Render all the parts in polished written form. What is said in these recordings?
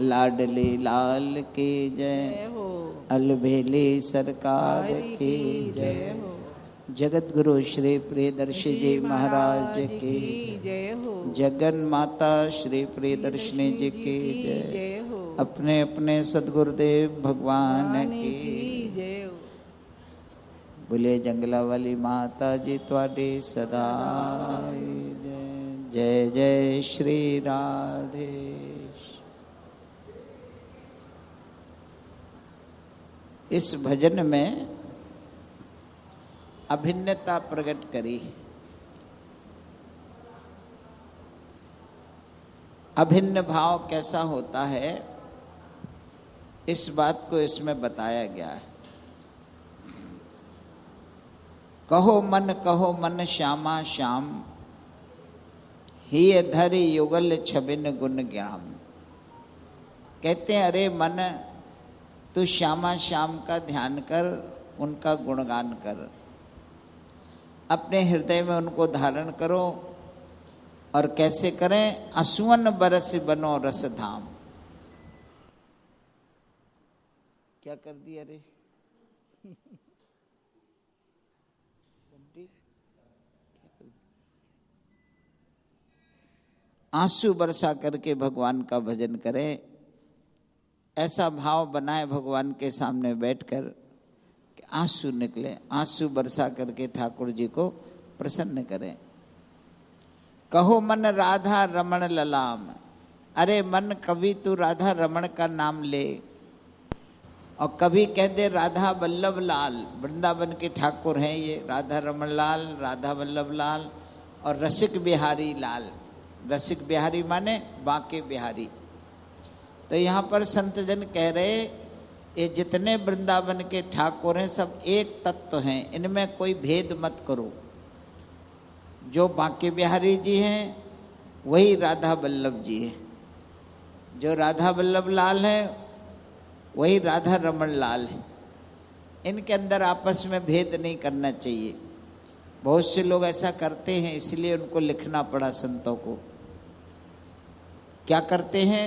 लाडली लाल की जय हो, अलबेली सरकार की जय हो, जगत गुरु श्री प्रियदर्शी जी महाराज की जय हो, जगन माता श्री प्रियदर्शिनी जी की जय हो, अपने अपने सदगुरुदेव भगवान की जय हो। बोले जंगला वाली माता जी ਤੁਹਾਡੀ सदा जय। जय जय श्री राधे। इस भजन में अभिन्नता प्रकट करी। अभिन्न भाव कैसा होता है इस बात को इसमें बताया गया है। कहो मन श्यामा श्याम, ही धरि युगल छबिन गुण ज्ञाम। कहते हैं अरे मन तू श्यामा श्याम का ध्यान कर, उनका गुणगान कर, अपने हृदय में उनको धारण करो। और कैसे करें? असुवन बरस बनो रस धाम। क्या कर दिया रे? आंसू बरसा करके भगवान का भजन करें। ऐसा भाव बनाए भगवान के सामने बैठकर कि आंसू निकले, आंसू बरसा करके ठाकुर जी को प्रसन्न करें। कहो मन राधा रमण ललाम। अरे मन कभी तू राधा रमण का नाम ले और कभी कह दे राधा वल्लभ लाल। वृंदावन के ठाकुर हैं ये, राधा रमण लाल, राधा वल्लभ लाल और रसिक बिहारी लाल। रसिक बिहारी माने बांके बिहारी। तो यहाँ पर संत जन कह रहे ये जितने वृंदावन के ठाकुर हैं सब एक तत्व हैं, इनमें कोई भेद मत करो। जो बांके बिहारी जी हैं वही राधा वल्लभ जी हैं, जो राधा वल्लभ लाल है वही राधा रमण लाल है। इनके अंदर आपस में भेद नहीं करना चाहिए। बहुत से लोग ऐसा करते हैं, इसलिए उनको लिखना पड़ा संतों को। क्या करते हैं?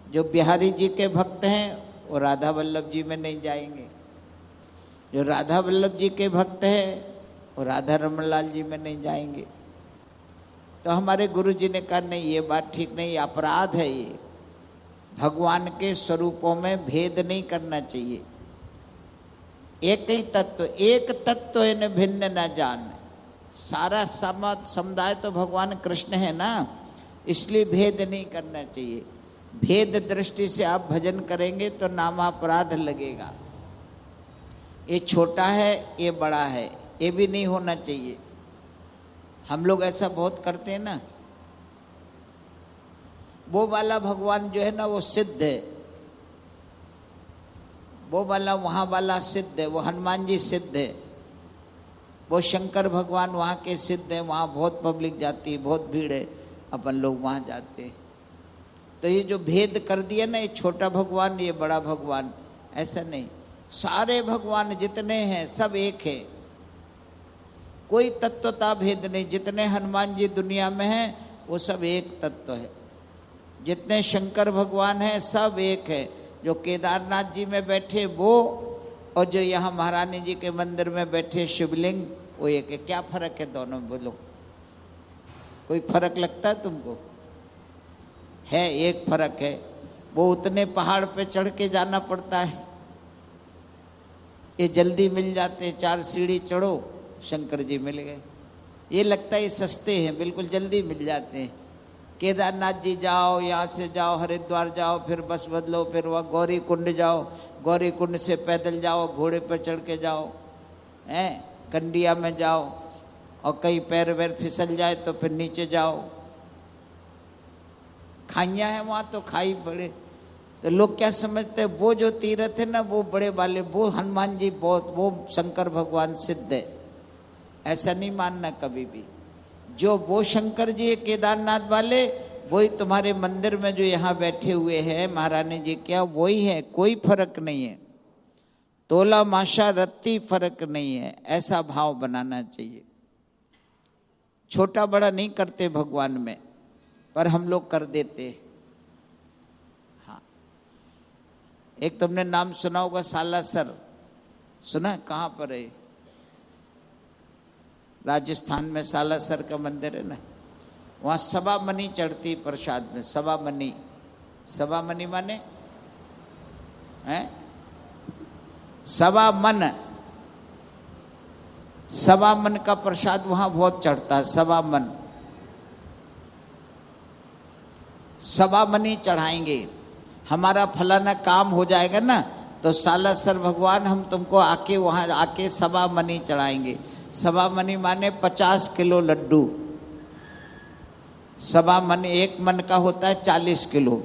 जो बिहारी जी के भक्त हैं वो राधा वल्लभ जी में नहीं जाएंगे, जो राधा वल्लभ जी के भक्त हैं वो राधा रमण लाल जी में नहीं जाएंगे। तो हमारे गुरु जी ने कहा नहीं, ये बात ठीक नहीं, अपराध है ये। भगवान के स्वरूपों में भेद नहीं करना चाहिए। एक ही तत्व, एक तत्व इन भिन्न न जान। सारा समुदाय तो भगवान कृष्ण है ना, इसलिए भेद नहीं करना चाहिए। भेद दृष्टि से आप भजन करेंगे तो नामापराध लगेगा। ये छोटा है, ये बड़ा है, ये भी नहीं होना चाहिए। हम लोग ऐसा बहुत करते हैं ना। वो वाला भगवान जो है ना वो सिद्ध है, वो वाला वहाँ वाला सिद्ध है, वो हनुमान जी सिद्ध है, वो शंकर भगवान वहाँ के सिद्ध है, वहाँ बहुत पब्लिक जाती है, बहुत भीड़ है, अपन लोग वहाँ जाते हैं। तो ये जो भेद कर दिया ना, ये छोटा भगवान ये बड़ा भगवान, ऐसा नहीं। सारे भगवान जितने हैं सब एक है, कोई तत्वता भेद नहीं। जितने हनुमान जी दुनिया में हैं वो सब एक तत्व है। जितने शंकर भगवान हैं सब एक है। जो केदारनाथ जी में बैठे वो और जो यहाँ महारानी जी के मंदिर में बैठे शिवलिंग वो एक है। क्या फर्क है दोनों में? बोलो, कोई फर्क लगता है तुमको? है, एक फर्क है, वो उतने पहाड़ पे चढ़ के जाना पड़ता है, ये जल्दी मिल जाते हैं। 4 सीढ़ी चढ़ो, शंकर जी मिल गए। ये लगता है ये सस्ते हैं, बिल्कुल जल्दी मिल जाते हैं। केदारनाथ जी जाओ, यहाँ से जाओ हरिद्वार जाओ, फिर बस बदलो, फिर वह गौरी कुंड जाओ, गौरी कुंड से पैदल जाओ, घोड़े पर चढ़ के जाओ, हैं कंडिया में जाओ, और कहीं पैर वैर फिसल जाए तो फिर नीचे जाओ। खाइयाँ हैं वहाँ तो खाई बड़े। तो लोग क्या समझते हैं वो जो तीर्थ है ना वो बड़े वाले, वो हनुमान जी बहुत, वो शंकर भगवान सिद्ध है, ऐसा नहीं मानना कभी भी। जो वो शंकर जी है केदारनाथ वाले, वही तुम्हारे मंदिर में जो यहाँ बैठे हुए हैं महारानी जी, क्या वही है, कोई फर्क नहीं है। तोला माशा रत्ती फर्क नहीं है, ऐसा भाव बनाना चाहिए। छोटा बड़ा नहीं करते भगवान में, पर हम लोग कर देते। हाँ, एक तुमने नाम सुना होगा सालासर, सुना है? कहाँ पर है? राजस्थान में सालासर का मंदिर है ना, वहाँ सवा मनी चढ़ती प्रसाद में। सवा मनी, सवा मनी माने हैं सवा मन, सवा मन का प्रसाद वहाँ बहुत चढ़ता है। सवा मन, सवा मनी चढ़ाएंगे, हमारा फलाना काम हो जाएगा ना तो सालासर भगवान हम तुमको आके वहाँ आके सवा मनी चढ़ाएंगे। सवा मनी माने 50 किलो लड्डू। सवा मन, एक मन का होता है 40 किलो,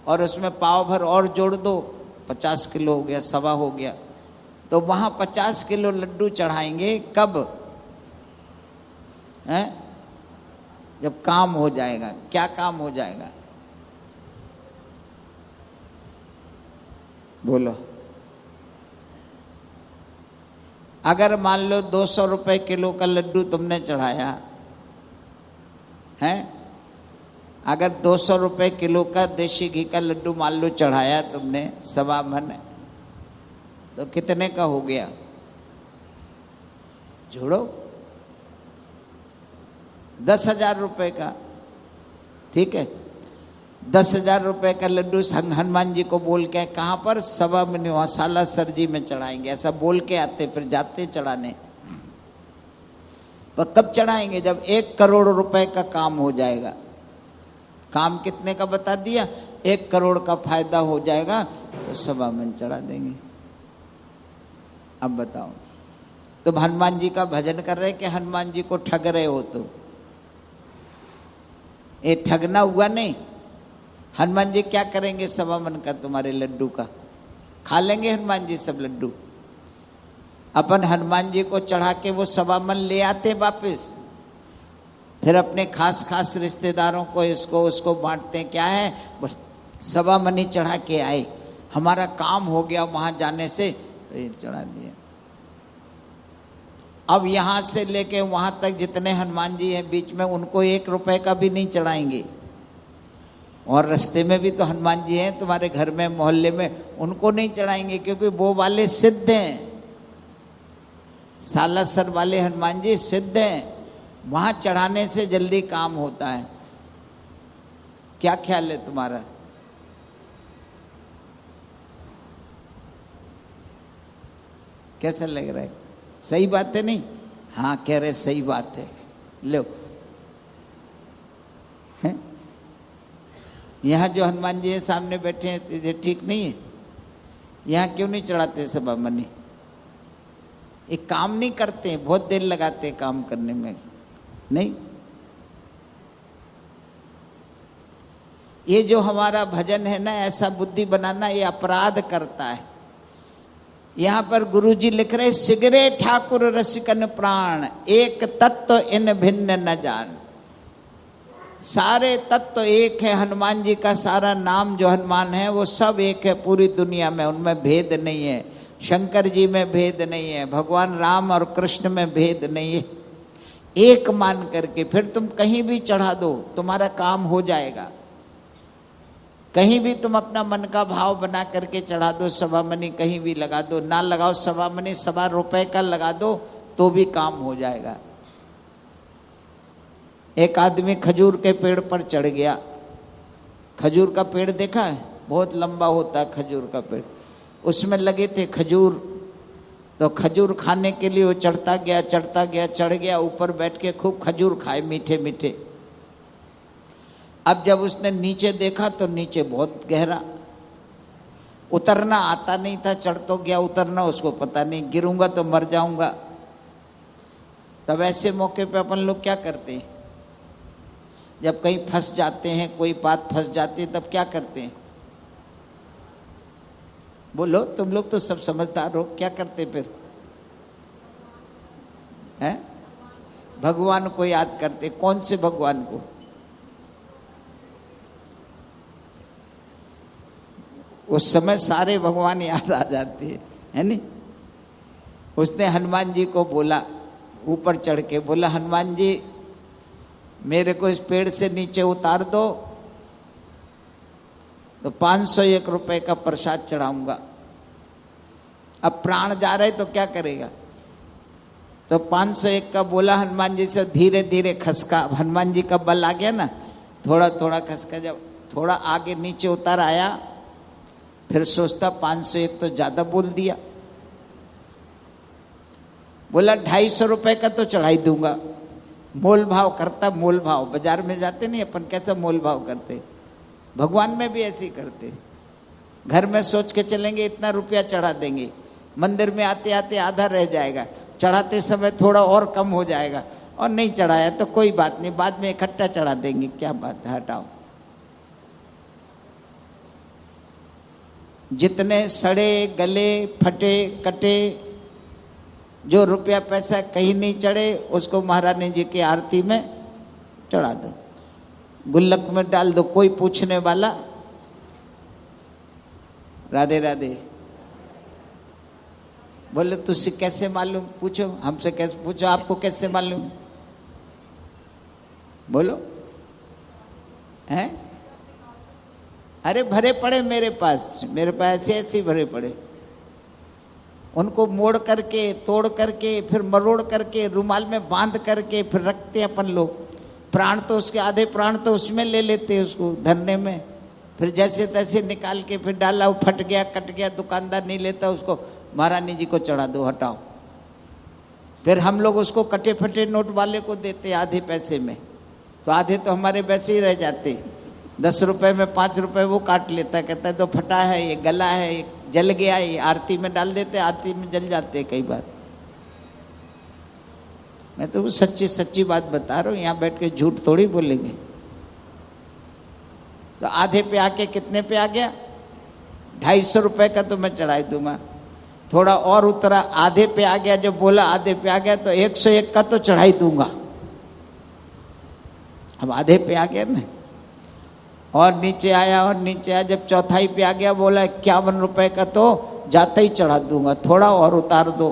और उसमें पाव भर और जोड़ दो, 50 किलो हो गया, सवा हो गया। तो वहाँ 50 किलो लड्डू चढ़ाएंगे। कब? हैं? जब काम हो जाएगा। क्या काम हो जाएगा? बोलो। अगर मान लो 200 रुपए किलो का लड्डू तुमने चढ़ाया है, अगर 200 रुपए किलो का देशी घी का लड्डू मान लो चढ़ाया तुमने सवा मन, तो कितने का हो गया? जोड़ो, 10,000 रुपए का। ठीक है, 10,000 रुपए का लड्डू हनुमान जी को बोल के, कहाँ पर? सवा मनी, वहाँ सालासर जी में चढ़ाएंगे। ऐसा बोल के आते, फिर जाते चढ़ाने। पर कब चढ़ाएंगे? जब 1 करोड़ रुपए का काम हो जाएगा। काम कितने का बता दिया? 1 करोड़ का फायदा हो जाएगा तो सवा मन चढ़ा देंगे। अब बताओ, तुम हनुमान जी का भजन कर रहे कि हनुमान जी को ठग रहे हो? तो ये ठगना हुआ नहीं। हनुमान जी क्या करेंगे सवा मन का तुम्हारे लड्डू का? खा लेंगे हनुमान जी सब लड्डू। अपन हनुमान जी को चढ़ा के वो सवा मन ले आते वापस, फिर अपने खास खास रिश्तेदारों को इसको उसको बांटते। क्या है? सवा मनी चढ़ा के आए, हमारा काम हो गया वहां जाने से, तो ये चढ़ा दिया। अब यहां से लेके वहां तक जितने हनुमान जी हैं बीच में, उनको 1 रुपए का भी नहीं चढ़ाएंगे। और रास्ते में भी तो हनुमान जी हैं तुम्हारे घर में, मोहल्ले में, उनको नहीं चढ़ाएंगे, क्योंकि वो वाले सिद्ध हैं। सालासर वाले हनुमान जी सिद्ध हैं, वहां चढ़ाने से जल्दी काम होता है। क्या ख्याल है तुम्हारा? कैसा लग रहा है? सही बात है नहीं? हाँ कह रहे सही बात है। लो, यहाँ जो हनुमान जी सामने बैठे हैं ये ठीक नहीं है? यहाँ क्यों नहीं चढ़ाते सवा मनी? एक काम नहीं करते, बहुत देर लगाते काम करने में। नहीं, ये जो हमारा भजन है ना, ऐसा बुद्धि बनाना ये अपराध करता है। यहाँ पर गुरुजी लिख रहे, सिगरे ठाकुर रसिकन प्राण, एक तत्व इन भिन्न न जान। सारे तत्व एक है। हनुमान जी का सारा नाम जो हनुमान है वो सब एक है पूरी दुनिया में, उनमें भेद नहीं है। शंकर जी में भेद नहीं है, भगवान राम और कृष्ण में भेद नहीं है। एक मान करके फिर तुम कहीं भी चढ़ा दो, तुम्हारा काम हो जाएगा। कहीं भी तुम अपना मन का भाव बना करके चढ़ा दो, सवा मनी कहीं भी लगा दो, ना लगाओ सवा मनी, सवा रुपए का लगा दो तो भी काम हो जाएगा। एक आदमी खजूर के पेड़ पर चढ़ गया। खजूर का पेड़ देखा है? बहुत लंबा होता है खजूर का पेड़। उसमें लगे थे खजूर, तो खजूर खाने के लिए वो चढ़ता गया, चढ़ता गया, चढ़ गया, ऊपर बैठ के खूब खजूर खाए, मीठे मीठे। अब जब उसने नीचे देखा तो नीचे बहुत गहरा, उतरना आता नहीं था, चढ़ तो गया, उतरना उसको पता नहीं, गिरूंगा तो मर जाऊंगा। तब ऐसे मौके पे अपन लोग क्या करते हैं? जब कहीं फंस जाते हैं, कोई बात फंस जाती है, तब क्या करते हैं? बोलो, तुम लोग तो सब समझदार हो, क्या करते फिर? हैं? भगवान को याद करते। कौन से भगवान को? उस समय सारे भगवान याद आ जाते हैं, है नहीं? उसने हनुमान जी को बोला, ऊपर चढ़ के बोला, हनुमान जी मेरे को इस पेड़ से नीचे उतार दो। तो 501 रुपए का प्रसाद चढ़ाऊंगा। अब प्राण जा रहे तो क्या करेगा? तो 501 का बोला हनुमान जी से, धीरे धीरे खसका। हनुमान जी का बल आ गया ना, थोड़ा थोड़ा खसका। जब थोड़ा आगे नीचे उतर आया, फिर सोचता 501 तो ज्यादा बोल दिया। बोला 250 रुपए का तो चढ़ाई दूंगा। मोल भाव करता, मोल भाव। बाजार में जाते नहीं अपन, कैसा मोल भाव करते, भगवान में भी ऐसे ही करते। घर में सोच के चलेंगे इतना रुपया चढ़ा देंगे, मंदिर में आते आते आधा रह जाएगा, चढ़ाते समय थोड़ा और कम हो जाएगा, और नहीं चढ़ाया तो कोई बात नहीं, बाद में इकट्ठा चढ़ा देंगे, क्या बात है, हटाओ। जितने सड़े गले फटे कटे जो रुपया पैसा कहीं नहीं चढ़े, उसको महारानी जी की आरती में चढ़ा दो, गुल्लक में डाल दो, कोई पूछने वाला। राधे राधे। बोले तुझसे कैसे मालूम? पूछो, हमसे कैसे पूछो, आपको कैसे मालूम? बोलो। हैं? अरे भरे पड़े मेरे पास ऐसे ऐसे भरे पड़े। उनको मोड़ करके, तोड़ करके, फिर मरोड़ करके, रुमाल में बांध करके फिर रखते हैं अपन लोग। प्राण तो उसके आधे प्राण तो उसमें ले लेते हैं, उसको धरने में। फिर जैसे तैसे निकाल के फिर डाला, वो फट गया कट गया, दुकानदार नहीं लेता उसको, महारानी जी को चढ़ा दो, हटाओ। फिर हम लोग उसको कटे फटे नोट वाले को देते आधे पैसे में, तो आधे तो हमारे वैसे ही रह जाते। 10 रुपए में 5 रुपए वो काट लेता, कहता है तो फटा है, ये गला है, ये जल गया, ये आरती में डाल देते, आरती में जल जाते कई बार। मैं तो सच्ची सच्ची बात बता रहा हूँ, यहाँ बैठ के झूठ थोड़ी बोलेंगे। तो आधे पे आके कितने पे आ गया? 250 रुपए का तो मैं चढ़ाई दूंगा। थोड़ा और उतरा, आधे पे आ गया। जब बोला आधे पे आ गया तो 101 का तो चढ़ाई दूंगा। अब आधे पे आ गया ना, और नीचे आया और नीचे आया। जब चौथाई पे आ गया, बोला 51 रुपए का तो जाते ही चढ़ा दूंगा, थोड़ा और उतार दो।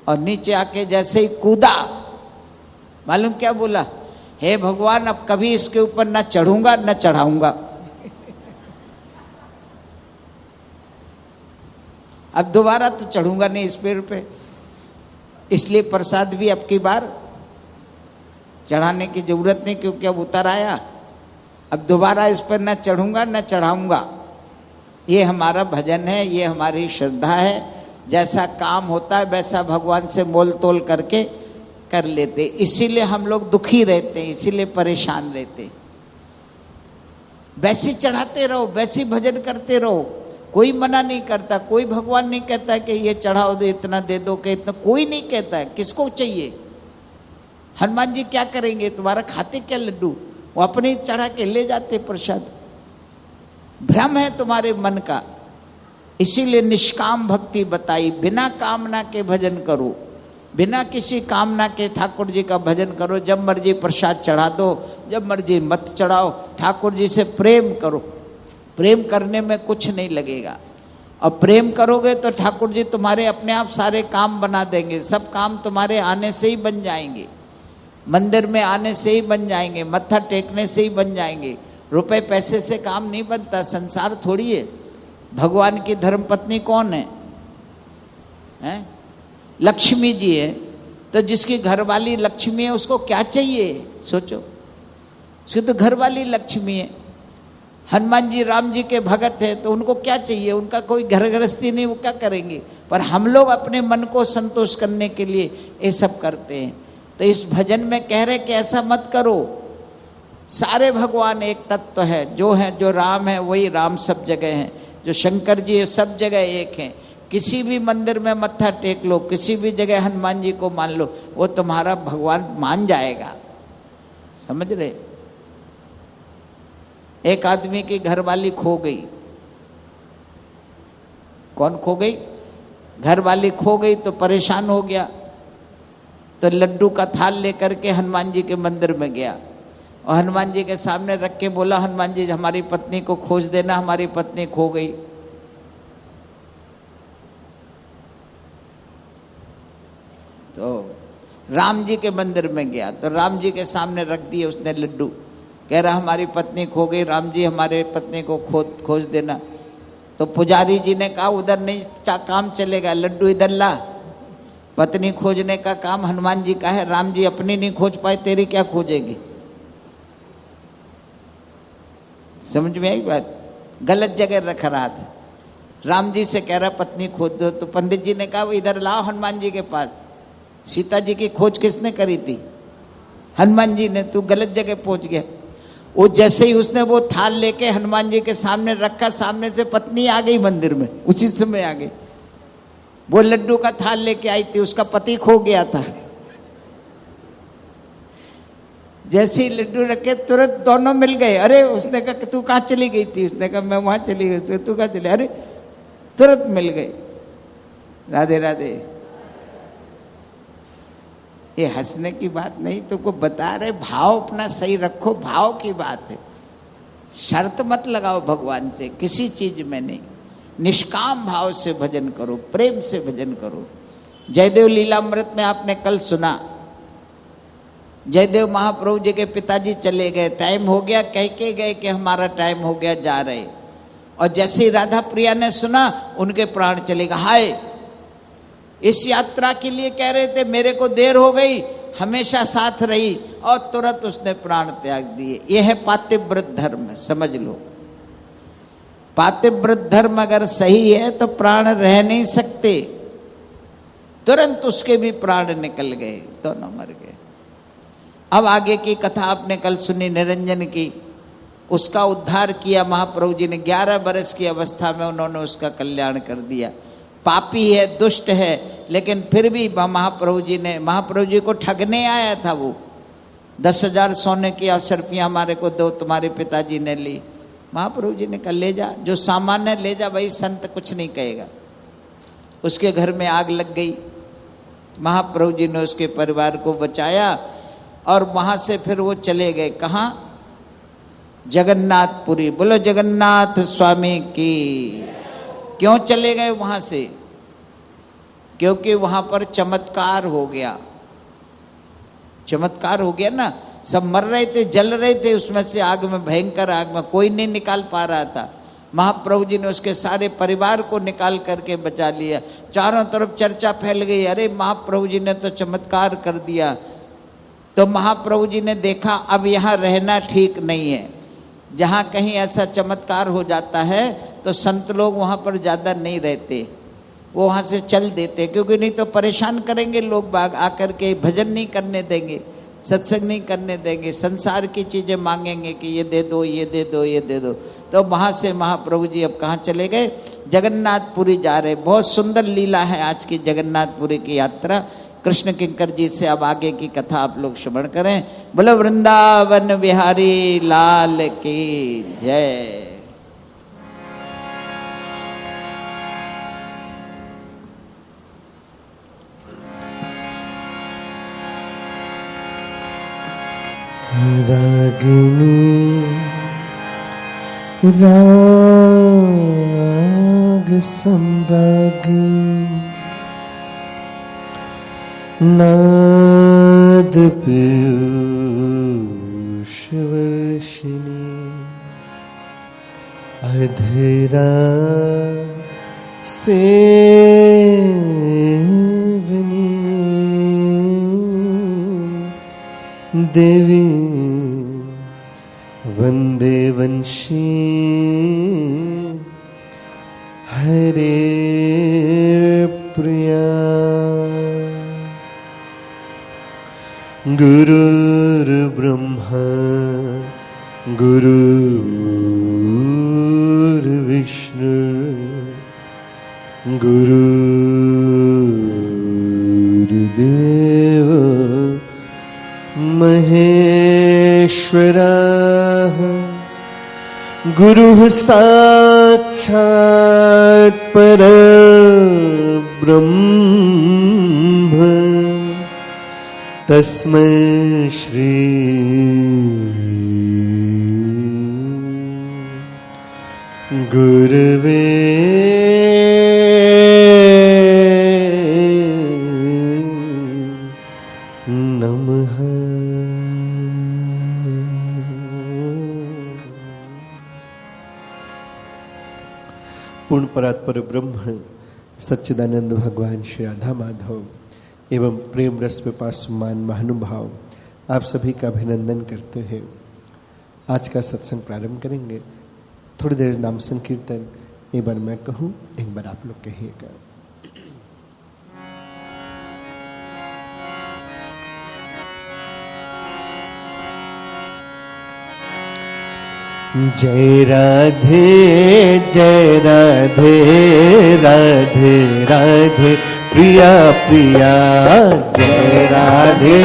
और नीचे आके जैसे ही कूदा, मालूम क्या बोला? हे भगवान, अब कभी इसके ऊपर न चढ़ूंगा न चढ़ाऊंगा। अब दोबारा तो चढ़ूंगा नहीं इस पेड़ पे, इसलिए प्रसाद भी अब की बार चढ़ाने की जरूरत नहीं, क्योंकि अब उतर आया। अब दोबारा इस पर न चढ़ूंगा न चढ़ाऊंगा। ये हमारा भजन है, ये हमारी श्रद्धा है। जैसा काम होता है वैसा भगवान से मोल तोल करके कर लेते। इसीलिए हम लोग दुखी रहते हैं, इसीलिए परेशान रहते। वैसे चढ़ाते रहो, वैसे भजन करते रहो, कोई मना नहीं करता। कोई भगवान नहीं कहता कि ये चढ़ाओ दो, इतना दे दो, कि इतना, कोई नहीं कहता है। किसको चाहिए? हनुमान जी क्या करेंगे? तुम्हारा खाते क्या लड्डू? वो अपने चढ़ा के ले जाते प्रसाद। भ्रम है तुम्हारे मन का, इसीलिए निष्काम भक्ति बताई। बिना कामना के भजन करो, बिना किसी कामना के ठाकुर जी का भजन करो। जब मर्जी प्रसाद चढ़ा दो, जब मर्जी मत चढ़ाओ। ठाकुर जी से प्रेम करो, प्रेम करने में कुछ नहीं लगेगा। और प्रेम करोगे तो ठाकुर जी तुम्हारे अपने आप सारे काम बना देंगे। सब काम तुम्हारे आने से ही बन जाएंगे, मंदिर में आने से ही बन जाएंगे, मत्था टेकने से ही बन जाएंगे। रुपए पैसे से काम नहीं बनता, संसार थोड़ी है। भगवान की धर्मपत्नी कौन है? हैं? लक्ष्मी जी है। तो जिसकी घरवाली लक्ष्मी है उसको क्या चाहिए? सोचो, उसकी तो घरवाली लक्ष्मी है। हनुमान जी राम जी के भगत है, तो उनको क्या चाहिए? उनका कोई घर गृहस्थी नहीं, वो क्या करेंगे? पर हम लोग अपने मन को संतोष करने के लिए ये सब करते हैं। तो इस भजन में कह रहे कि ऐसा मत करो। सारे भगवान एक तत्व है, जो राम है वही राम सब जगह है, जो शंकर जी है सब जगह एक हैं। किसी भी मंदिर में मत्था टेक लो, किसी भी जगह हनुमान जी को मान लो, वो तुम्हारा भगवान मान जाएगा। समझ रहे? एक आदमी की घरवाली खो गई। कौन खो गई? घरवाली खो गई तो परेशान हो गया। तो लड्डू का थाल लेकर के हनुमान जी के मंदिर में गया और हनुमान जी के सामने रख के बोला, हनुमान जी हमारी पत्नी को खोज देना, हमारी पत्नी खो गई। तो राम जी के मंदिर में गया तो राम जी के सामने रख दिए उसने लड्डू कह रहा हमारी पत्नी खो गई, राम जी हमारे पत्नी को खोज देना। तो पुजारी जी ने कहा उधर नहीं काम चलेगा, लड्डू इधर ला। पत्नी खोजने का काम हनुमान जी का है, राम जी अपनी नहीं खोज पाए, तेरी क्या खोजेगी। समझ में आई बात? गलत जगह रख रहा था। राम जी से कह रहा पत्नी खोज दो, तो पंडित जी ने कहा वो इधर लाओ हनुमान जी के पास। सीता जी की खोज किसने करी थी? हनुमान जी ने। तू गलत जगह पहुंच गया। वो जैसे ही उसने वो थाल लेके हनुमान जी के सामने रखा, सामने से पत्नी आ गई मंदिर में, उसी समय आ गई। वो लड्डू का थाल लेके आई थी, उसका पति खो गया था। जैसे ही लड्डू रखे तुरंत दोनों मिल गए। अरे उसने कहा तू कहाँ चली गई थी? उसने कहा मैं वहां चली गई। तू कहाँ चली? अरे तुरंत मिल गए। राधे राधे। ये हंसने की बात नहीं, तो को बता रहे भाव अपना सही रखो, भाव की बात है। शर्त मत लगाओ भगवान से किसी चीज में नहीं। निष्काम भाव से भजन करो, प्रेम से भजन करो। जयदेव लीलामृत में आपने कल सुना, जयदेव महाप्रभु जी के पिताजी चले गए, टाइम हो गया, कह के गए कि हमारा टाइम हो गया, जा रहे। और जैसे ही राधा प्रिया ने सुना, उनके प्राण चले गए। हाय, इस यात्रा के लिए कह रहे थे, मेरे को देर हो गई, हमेशा साथ रही, और तुरंत उसने प्राण त्याग दिए। यह है पातिव्रत धर्म, समझ लो। पातिव्रत धर्म अगर सही है तो प्राण रह नहीं सकते। तुरंत उसके भी प्राण निकल गए, दोनों मर गए। अब आगे की कथा आपने कल सुनी निरंजन की। उसका उद्धार किया महाप्रभु जी ने। 11 बरस की अवस्था में उन्होंने उसका कल्याण कर दिया। पापी है, दुष्ट है, लेकिन फिर भी महाप्रभु जी को ठगने आया था वो। 10,000 सोने की अशर्फियाँ हमारे को दो, तुम्हारे पिताजी ने ली। महाप्रभु जी ने कहा ले जा, जो सामान है ले जा भाई, संत कुछ नहीं कहेगा। उसके घर में आग लग गई। महाप्रभु जी ने उसके परिवार को बचाया, और वहां से फिर वो चले गए। कहाँ? जगन्नाथपुरी। बोलो जगन्नाथ स्वामी की। क्यों चले गए वहां से? क्योंकि वहां पर चमत्कार हो गया। चमत्कार हो गया ना। सब मर रहे थे, जल रहे थे उसमें से, आग में, भयंकर आग में, कोई नहीं निकाल पा रहा था। महाप्रभु जी ने उसके सारे परिवार को निकाल करके बचा लिया। चारों तरफ चर्चा फैल गई, अरे महाप्रभु जी ने तो चमत्कार कर दिया। तो महाप्रभु जी ने देखा अब यहाँ रहना ठीक नहीं है। जहाँ कहीं ऐसा चमत्कार हो जाता है तो संत लोग वहाँ पर ज़्यादा नहीं रहते, वो वहाँ से चल देते, क्योंकि नहीं तो परेशान करेंगे लोग बाग आकर के, भजन नहीं करने देंगे, सत्संग नहीं करने देंगे, संसार की चीज़ें मांगेंगे कि ये दे दो, ये दे दो, ये दे दो। तो वहाँ से महाप्रभु जी अब कहाँ चले गए? जगन्नाथपुरी जा रहे। बहुत सुंदर लीला है आज की जगन्नाथपुरी की यात्रा। कृष्ण किंकर जी से अब आगे की कथा आप लोग श्रवण करें। बोलो वृंदावन बिहारी लाल की जय। रागिनी राग संराग नाद पीयूष वर्षिणी अधरा सेवनी देवी वंदे वंशी हरे प्रिया गुरुर्ब्रह्मा गुरुर्विष्णु गुरुर्देव महेश्वरः गुरुः साक्षात् परब्रह्म तस्मै श्री गुरवे नमः। पूर्ण परात्पर ब्रह्म सच्चिदानंद भगवान श्री राधा माधव एवं प्रेम रस पिपासुमान महानुभाव आप सभी का अभिनंदन करते हैं। आज का सत्संग प्रारंभ करेंगे। थोड़ी देर नाम संकीर्तन, एक बार मैं कहूँ, एक बार आप लोग कहिएगा। जय राधे जय राधे राधे राधे प्रिया प्रिया, जय राधे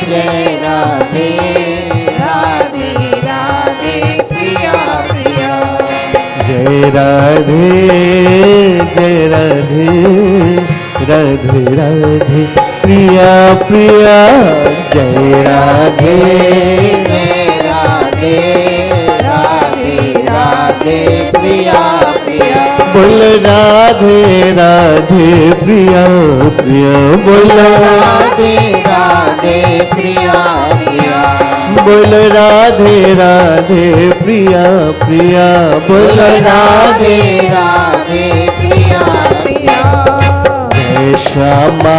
जय राधे राधे राधे प्रिया प्रिया, जय राधे जय राधे राधे राधे प्रिया प्रिया, जय राधे जय राधे राधे प्रिया प्रिया, बोल राधे राधे प्रिया प्रिया, बोल राधे राधे प्रिया प्रिया, बोल राधे राधे प्रिया प्रिया, बोल राधे राधे प्रिया प्रिया, जय श्यामा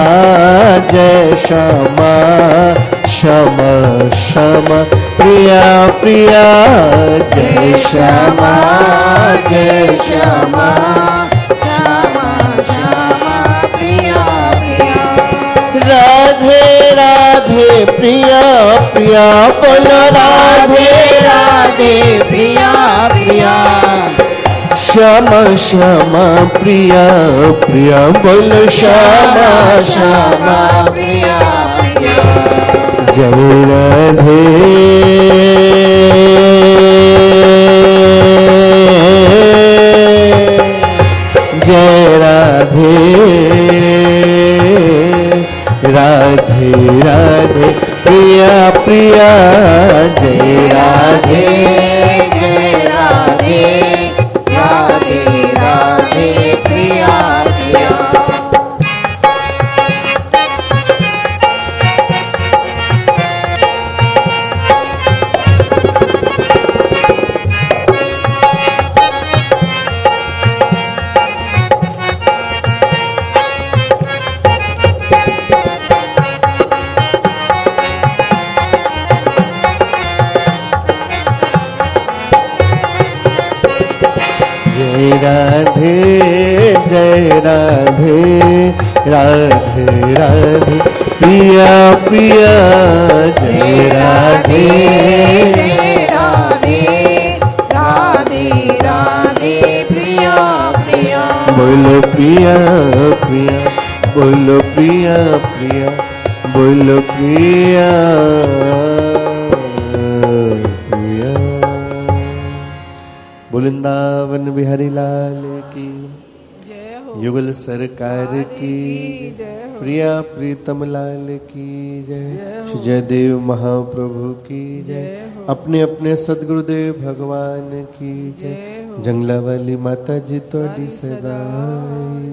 जय श्यामा श्यामा श्यामा प्रिया प्रिया, जय श्यामा जय श्यामा श्यामा श्यामा प्रिया प्रिया, राधे राधे प्रिया प्रिया, बोलो राधे राधे प्रिया प्रिया, श्यामा श्यामा प्रिया प्रिया, बोलो श्यामा श्यामा प्रिया प्रिया, जय राधे जय राधे राधे राधे प्रिया प्रिया, जय राधे जय राधे राधे राधे प्रिया प्रिया, जय राधे जय राधे राधे राधे प्रिया प्रिया, जय राधे जय राधे राधे राधे प्रिया प्रिया, बोलो प्रिया प्रिया, बोलो प्रिया प्रिया, बोलो प्रिया प्रिया, वृंदावन बिहारी लाल की युगल सरकार की, प्रिया प्रीतम लाल की जय, श्री जयदेव महाप्रभु की जय, अपने अपने सदगुरुदेव भगवान की जय, जंगला वाली माता जी तोड़ी सदा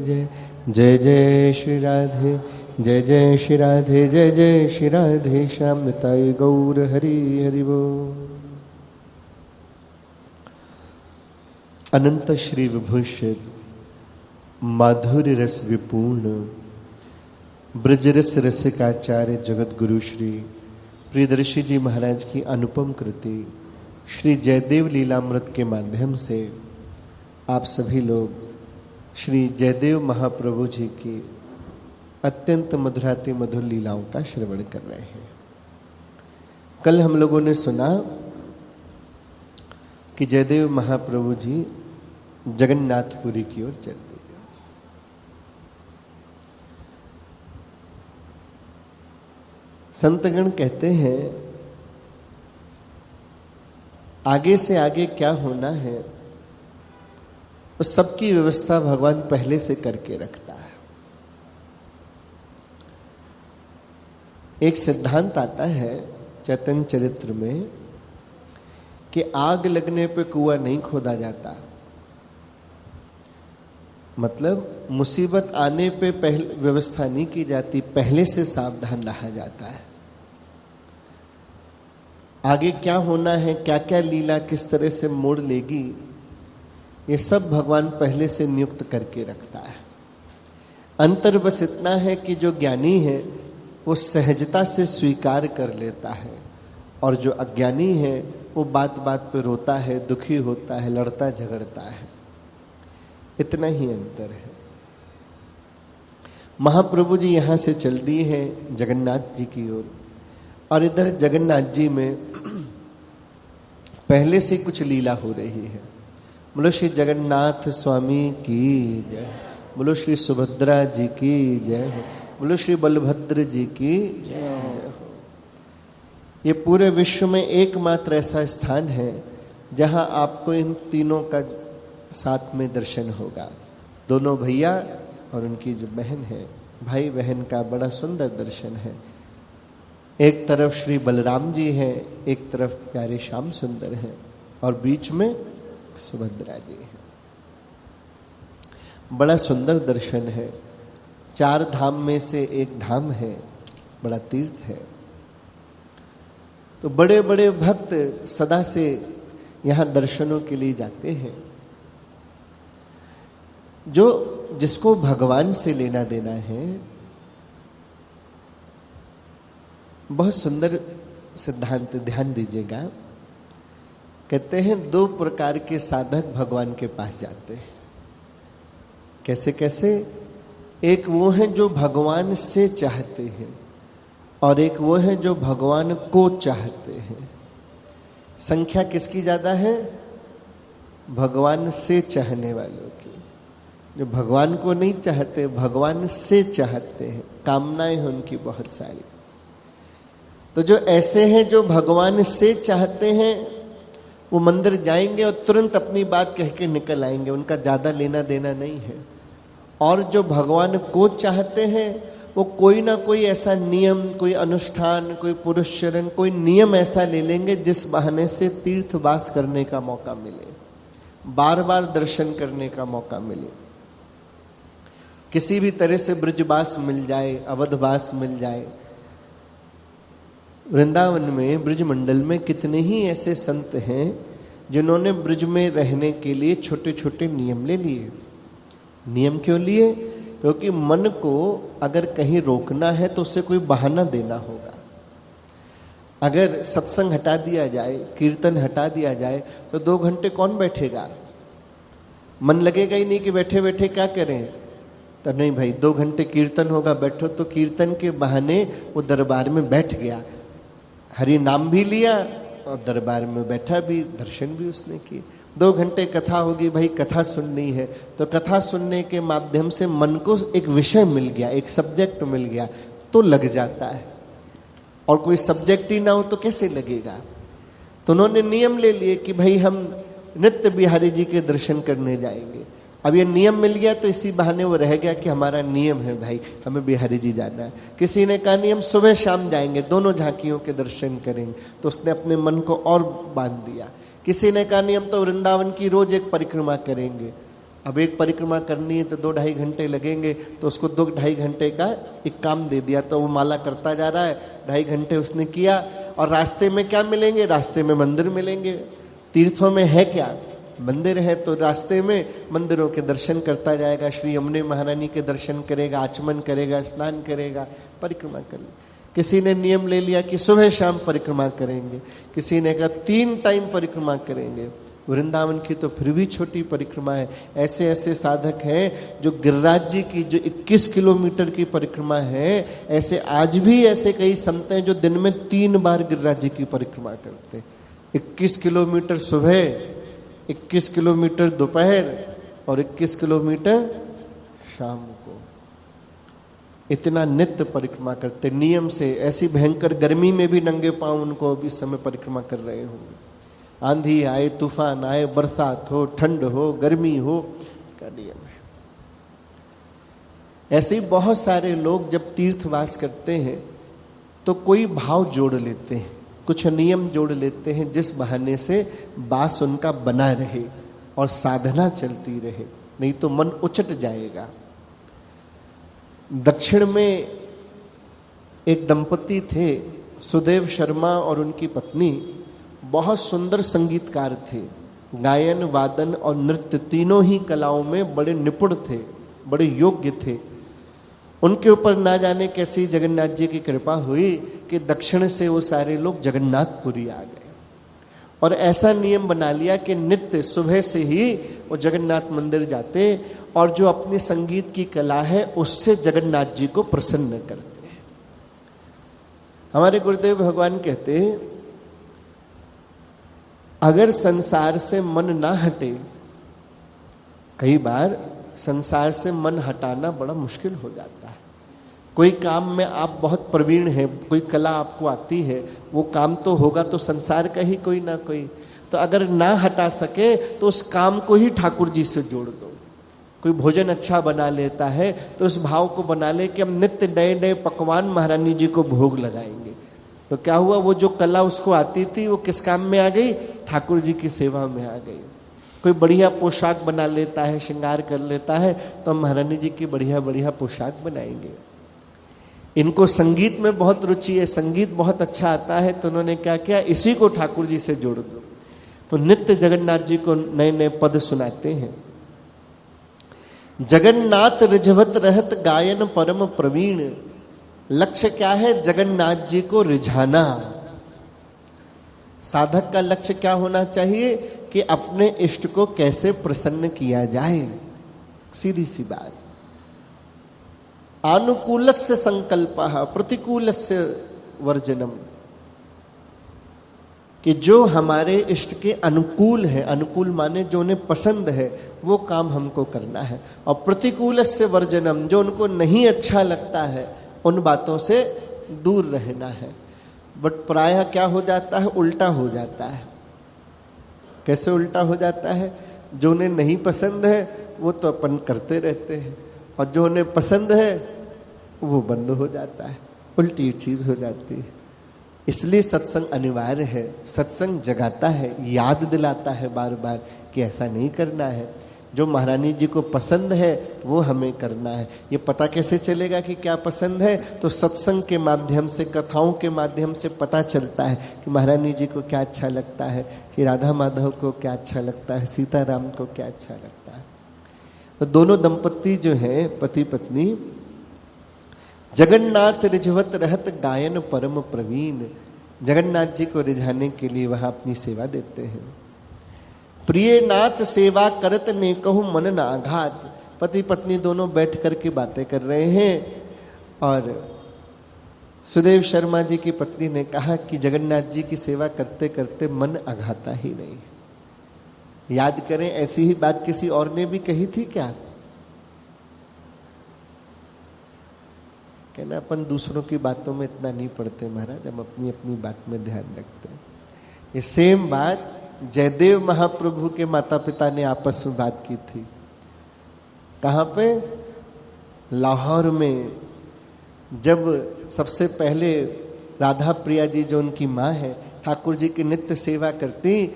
जय, जय जय श्री राधे जय जय श्री राधे जय जय श्री राधे, श्याम निताय गौर हरि हरि बोल। अनंत श्री विभूषित माधुर्य रस विपूर्ण ब्रजरस रसिकाचार्य जगत गुरु श्री प्रियदर्शी जी महाराज की अनुपम कृति श्री जयदेव लीलामृत के माध्यम से आप सभी लोग श्री जयदेव महाप्रभु जी की अत्यंत मधुराति मधुर लीलाओं का श्रवण कर रहे हैं। कल हम लोगों ने सुना कि जयदेव महाप्रभु जी जगन्नाथपुरी की ओर चल दिए। संतगण कहते हैं आगे से आगे क्या होना है उस सबकी व्यवस्था भगवान पहले से करके रखता है। एक सिद्धांत आता है चैतन्य चरित्र में कि आग लगने पे कुआं नहीं खोदा जाता, मतलब मुसीबत आने पे पहले व्यवस्था नहीं की जाती, पहले से सावधान रहा जाता है। आगे क्या होना है, क्या क्या लीला किस तरह से मोड़ लेगी, ये सब भगवान पहले से नियुक्त करके रखता है। अंतर बस इतना है कि जो ज्ञानी है वो सहजता से स्वीकार कर लेता है, और जो अज्ञानी है वो बात बात पे रोता है, दुखी होता है, लड़ता झगड़ता है। इतना ही अंतर है। महाप्रभु जी यहाँ से चल दिए हैं जगन्नाथ जी की ओर, और इधर जगन्नाथ जी में पहले से कुछ लीला हो रही है। बोलो श्री जगन्नाथ स्वामी की जय, बोलो श्री सुभद्रा जी की जय हो, बोलो श्री बलभद्र जी की जय हो। ये पूरे विश्व में एकमात्र ऐसा स्थान है जहां आपको इन तीनों का साथ में दर्शन होगा। दोनों भैया और उनकी जो बहन है, भाई बहन का बड़ा सुंदर दर्शन है। एक तरफ श्री बलराम जी हैं, एक तरफ प्यारे श्याम सुंदर हैं, और बीच में सुभद्रा जी हैं। बड़ा सुंदर दर्शन है। 4 धाम में से एक धाम है, बड़ा तीर्थ है। तो बड़े बड़े भक्त सदा से यहाँ दर्शनों के लिए जाते हैं। जो जिसको भगवान से लेना देना है, बहुत सुंदर सिद्धांत, ध्यान दीजिएगा। कहते हैं 2 प्रकार के साधक भगवान के पास जाते हैं। कैसे कैसे? एक वो है जो भगवान से चाहते हैं, और एक वो है जो भगवान को चाहते हैं। संख्या किसकी ज्यादा है? भगवान से चाहने वालों की। जो भगवान को नहीं चाहते, भगवान से चाहते हैं, कामनाएं हैं उनकी बहुत सारी। तो जो ऐसे हैं जो भगवान से चाहते हैं, वो मंदिर जाएंगे और तुरंत अपनी बात कह के निकल आएंगे, उनका ज्यादा लेना देना नहीं है। और जो भगवान को चाहते हैं, वो कोई ना कोई ऐसा नियम, कोई अनुष्ठान, कोई पुरुष चरण, कोई नियम ऐसा ले लेंगे जिस बहाने से तीर्थवास करने का मौका मिले, बार बार दर्शन करने का मौका मिले, किसी भी तरह से ब्रजवास मिल जाए, अवधवास मिल जाए। वृंदावन में, ब्रज मंडल में कितने ही ऐसे संत हैं जिन्होंने ब्रज में रहने के लिए छोटे छोटे नियम ले लिए। नियम क्यों लिए? क्योंकि मन को अगर कहीं रोकना है तो उसे कोई बहाना देना होगा। अगर सत्संग हटा दिया जाए, कीर्तन हटा दिया जाए, तो 2 घंटे कौन बैठेगा? मन लगेगा ही नहीं कि बैठे बैठे क्या करें। तो नहीं भाई, 2 घंटे कीर्तन होगा, बैठो। तो कीर्तन के बहाने वो दरबार में बैठ गया, हरि नाम भी लिया और दरबार में बैठा भी, दर्शन भी उसने किए। 2 घंटे कथा होगी, भाई कथा सुननी है, तो कथा सुनने के माध्यम से मन को एक विषय मिल गया, एक सब्जेक्ट मिल गया, तो लग जाता है। और कोई सब्जेक्ट ही ना हो तो कैसे लगेगा? तो उन्होंने नियम ले लिए कि भाई हम नित्य बिहारी जी के दर्शन करने जाएंगे। अब ये नियम मिल गया तो इसी बहाने वो रह गया कि हमारा नियम है भाई, हमें बिहारी जी जाना है। किसी ने कहा नियम सुबह शाम जाएंगे, दोनों झांकियों के दर्शन करेंगे, तो उसने अपने मन को और बांध दिया। किसी ने कहा नियम तो वृंदावन की रोज एक परिक्रमा करेंगे। अब एक परिक्रमा करनी है तो 2-2.5 घंटे लगेंगे, तो उसको 2-2.5 घंटे का एक काम दे दिया, तो वो माला करता जा रहा है। 2.5 घंटे उसने किया, और रास्ते में क्या मिलेंगे? रास्ते में मंदिर मिलेंगे। तीर्थों में है क्या? मंदिर है, तो रास्ते में मंदिरों के दर्शन करता जाएगा। श्री यमुने महारानी के दर्शन करेगा, आचमन करेगा, स्नान करेगा, परिक्रमा कर ले। किसी ने नियम ले लिया कि सुबह शाम परिक्रमा करेंगे, किसी ने कहा 3 टाइम परिक्रमा करेंगे। वृंदावन की तो फिर भी छोटी परिक्रमा है। ऐसे ऐसे साधक हैं जो गिरिराज जी की जो 21 किलोमीटर की परिक्रमा है, ऐसे आज भी ऐसे कई संत हैं जो दिन में 3 बार गिरिराज जी की परिक्रमा करते। 21 किलोमीटर सुबह, 21 किलोमीटर दोपहर और 21 किलोमीटर शाम को। इतना नित्य परिक्रमा करते नियम से। ऐसी भयंकर गर्मी में भी नंगे पांव उनको अभी समय परिक्रमा कर रहे होंगे। आंधी आए, तूफान आए, बरसात हो, ठंड हो, गर्मी हो, का नियम है। ऐसे ही बहुत सारे लोग जब तीर्थवास करते हैं तो कोई भाव जोड़ लेते हैं, कुछ नियम जोड़ लेते हैं, जिस बहाने से बास उनका बना रहे और साधना चलती रहे, नहीं तो मन उचट जाएगा। दक्षिण में एक दंपति थे, सुदेव शर्मा और उनकी पत्नी, बहुत सुंदर संगीतकार थे, गायन, वादन और नृत्य तीनों ही कलाओं में बड़े निपुण थे, बड़े योग्य थे। उनके ऊपर ना जाने कैसी जगन्नाथ जी की कृपा हुई कि दक्षिण से वो सारे लोग जगन्नाथपुरी आ गए और ऐसा नियम बना लिया कि नित्य सुबह से ही वो जगन्नाथ मंदिर जाते और जो अपनी संगीत की कला है उससे जगन्नाथ जी को प्रसन्न करते हैं। हमारे गुरुदेव भगवान कहते हैं, अगर संसार से मन ना हटे, कई बार संसार से मन हटाना बड़ा मुश्किल हो जाता है। कोई काम में आप बहुत प्रवीण हैं, कोई कला आपको आती है, वो काम तो होगा तो संसार का ही कोई ना कोई, तो अगर ना हटा सके तो उस काम को ही ठाकुर जी से जोड़ दो। कोई भोजन अच्छा बना लेता है तो उस भाव को बना ले कि हम नित्य नए नए पकवान महारानी जी को भोग लगाएंगे। तो क्या हुआ, वो जो कला उसको आती थी वो किस काम में आ गई? ठाकुर जी की सेवा में आ गई। कोई बढ़िया पोशाक बना लेता है, श्रृंगार कर लेता है, तो हम महारानी जी की बढ़िया बढ़िया पोशाक बनाएंगे। इनको संगीत में बहुत रुचि है, संगीत बहुत अच्छा आता है, तो उन्होंने क्या किया, इसी को ठाकुर जी से जोड़ दो। तो नित्य जगन्नाथ जी को नए नए पद सुनाते हैं। जगन्नाथ रिझवत रहत गायन परम प्रवीण। लक्ष्य क्या है? जगन्नाथ जी को रिझाना। साधक का लक्ष्य क्या होना चाहिए कि अपने इष्ट को कैसे प्रसन्न किया जाए। सीधी सी बात। अनुकूलस्य संकल्पः प्रतिकूलस्य वर्जनम, कि जो हमारे इष्ट के अनुकूल है, अनुकूल माने जो उन्हें पसंद है, वो काम हमको करना है, और प्रतिकूलस्य वर्जनम, जो उनको नहीं अच्छा लगता है उन बातों से दूर रहना है। बट प्रायः क्या हो जाता है? उल्टा हो जाता है। कैसे उल्टा हो जाता है? जो उन्हें नहीं पसंद है वो तो अपन करते रहते हैं, और जो उन्हें पसंद है वो बंद हो जाता है, उल्टी चीज हो जाती है। इसलिए सत्संग अनिवार्य है। सत्संग जगाता है, याद दिलाता है बार बार कि ऐसा नहीं करना है। जो महारानी जी को पसंद है वो हमें करना है। ये पता कैसे चलेगा कि क्या पसंद है? तो सत्संग के माध्यम से, कथाओं के माध्यम से पता चलता है कि महारानी जी को क्या अच्छा लगता है, कि राधा माधव को क्या अच्छा लगता है, सीताराम को क्या अच्छा लगता है। तो दोनों दंपत्ति जो हैं, पति पत्नी, जगन्नाथ रिझवत रहत गायन परम प्रवीण, जगन्नाथ जी को रिझाने के लिए वहां अपनी सेवा देते हैं। प्रिय नाथ सेवा करत ने कहूँ मन न आघात। पति पत्नी दोनों बैठ करके बातें कर रहे हैं, और सुदेव शर्मा जी की पत्नी ने कहा कि जगन्नाथ जी की सेवा करते करते मन आघाता ही नहीं। याद करें, ऐसी ही बात किसी और ने भी कही थी क्या? कहना, अपन दूसरों की बातों में इतना नहीं पड़ते महाराज, हम अपनी अपनी बात में ध्यान रखते हैं। ये सेम बात जयदेव महाप्रभु के माता पिता ने आपस में बात की थी। कहाँ पे? लाहौर में। जब सबसे पहले राधा प्रिया जी जो उनकी माँ है, ठाकुर जी की नित्य सेवा करती,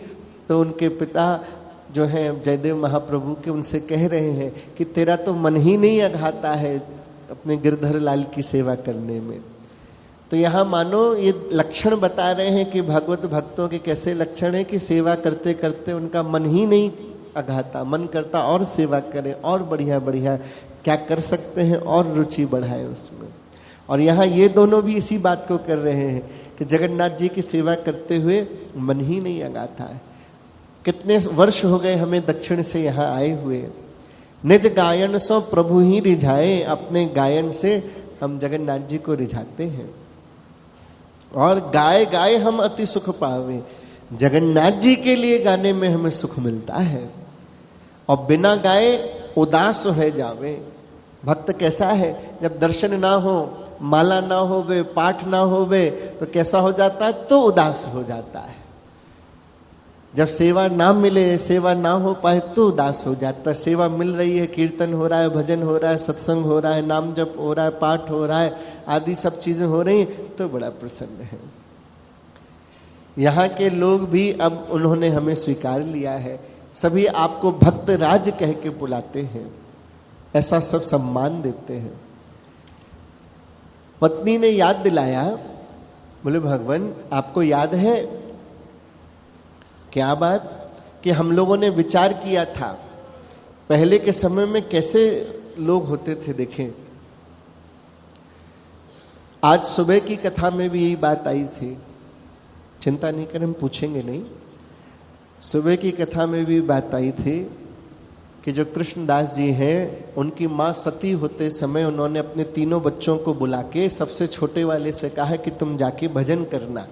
तो उनके पिता जो हैं जयदेव महाप्रभु के, उनसे कह रहे हैं कि तेरा तो मन ही नहीं अघाता है अपने गिरधर लाल की सेवा करने में। तो यहाँ मानो ये लक्षण बता रहे हैं कि भगवत भक्तों के कैसे लक्षण है कि सेवा करते करते उनका मन ही नहीं अघाता, मन करता और सेवा करें, और बढ़िया बढ़िया क्या कर सकते हैं और रुचि बढ़ाए उसमें। और यहाँ ये दोनों भी इसी बात को कर रहे हैं कि जगन्नाथ जी की सेवा करते हुए मन ही नहीं अघाता है। कितने वर्ष हो गए हमें दक्षिण से यहाँ आए हुए। निज गायन सो प्रभु ही रिझाए, अपने गायन से हम जगन्नाथ जी को रिझाते हैं, और गाए गाए हम अति सुख पावे। जगन्नाथ जी के लिए गाने में हमें सुख मिलता है, और बिना गाए उदास हो जावे। भक्त कैसा है? जब दर्शन ना हो, माला ना होवे, पाठ ना होवे, तो कैसा हो जाता है? तो उदास हो जाता है। जब सेवा ना मिले, सेवा ना हो पाए, तो उदास हो जाता है। सेवा मिल रही है, कीर्तन हो रहा है, भजन हो रहा है, सत्संग हो रहा है, नाम जप हो रहा है, पाठ हो रहा है, आदि सब चीजें हो रही, तो बड़ा प्रसन्न है। यहाँ के लोग भी अब उन्होंने हमें स्वीकार लिया है, सभी आपको भक्त राज कह के बुलाते हैं, ऐसा सब सम्मान देते हैं। पत्नी ने याद दिलाया, बोले भगवान आपको याद है क्या बात? कि हम लोगों ने विचार किया था पहले के समय में कैसे लोग होते थे। देखें, आज सुबह की कथा में भी यही बात आई थी, चिंता नहीं करें, हम पूछेंगे नहीं। सुबह की कथा में भी बात आई थी कि जो कृष्णदास जी हैं, उनकी माँ सती होते समय उन्होंने अपने तीनों बच्चों को बुला के सबसे छोटे वाले से कहा कि तुम जाके भजन करना।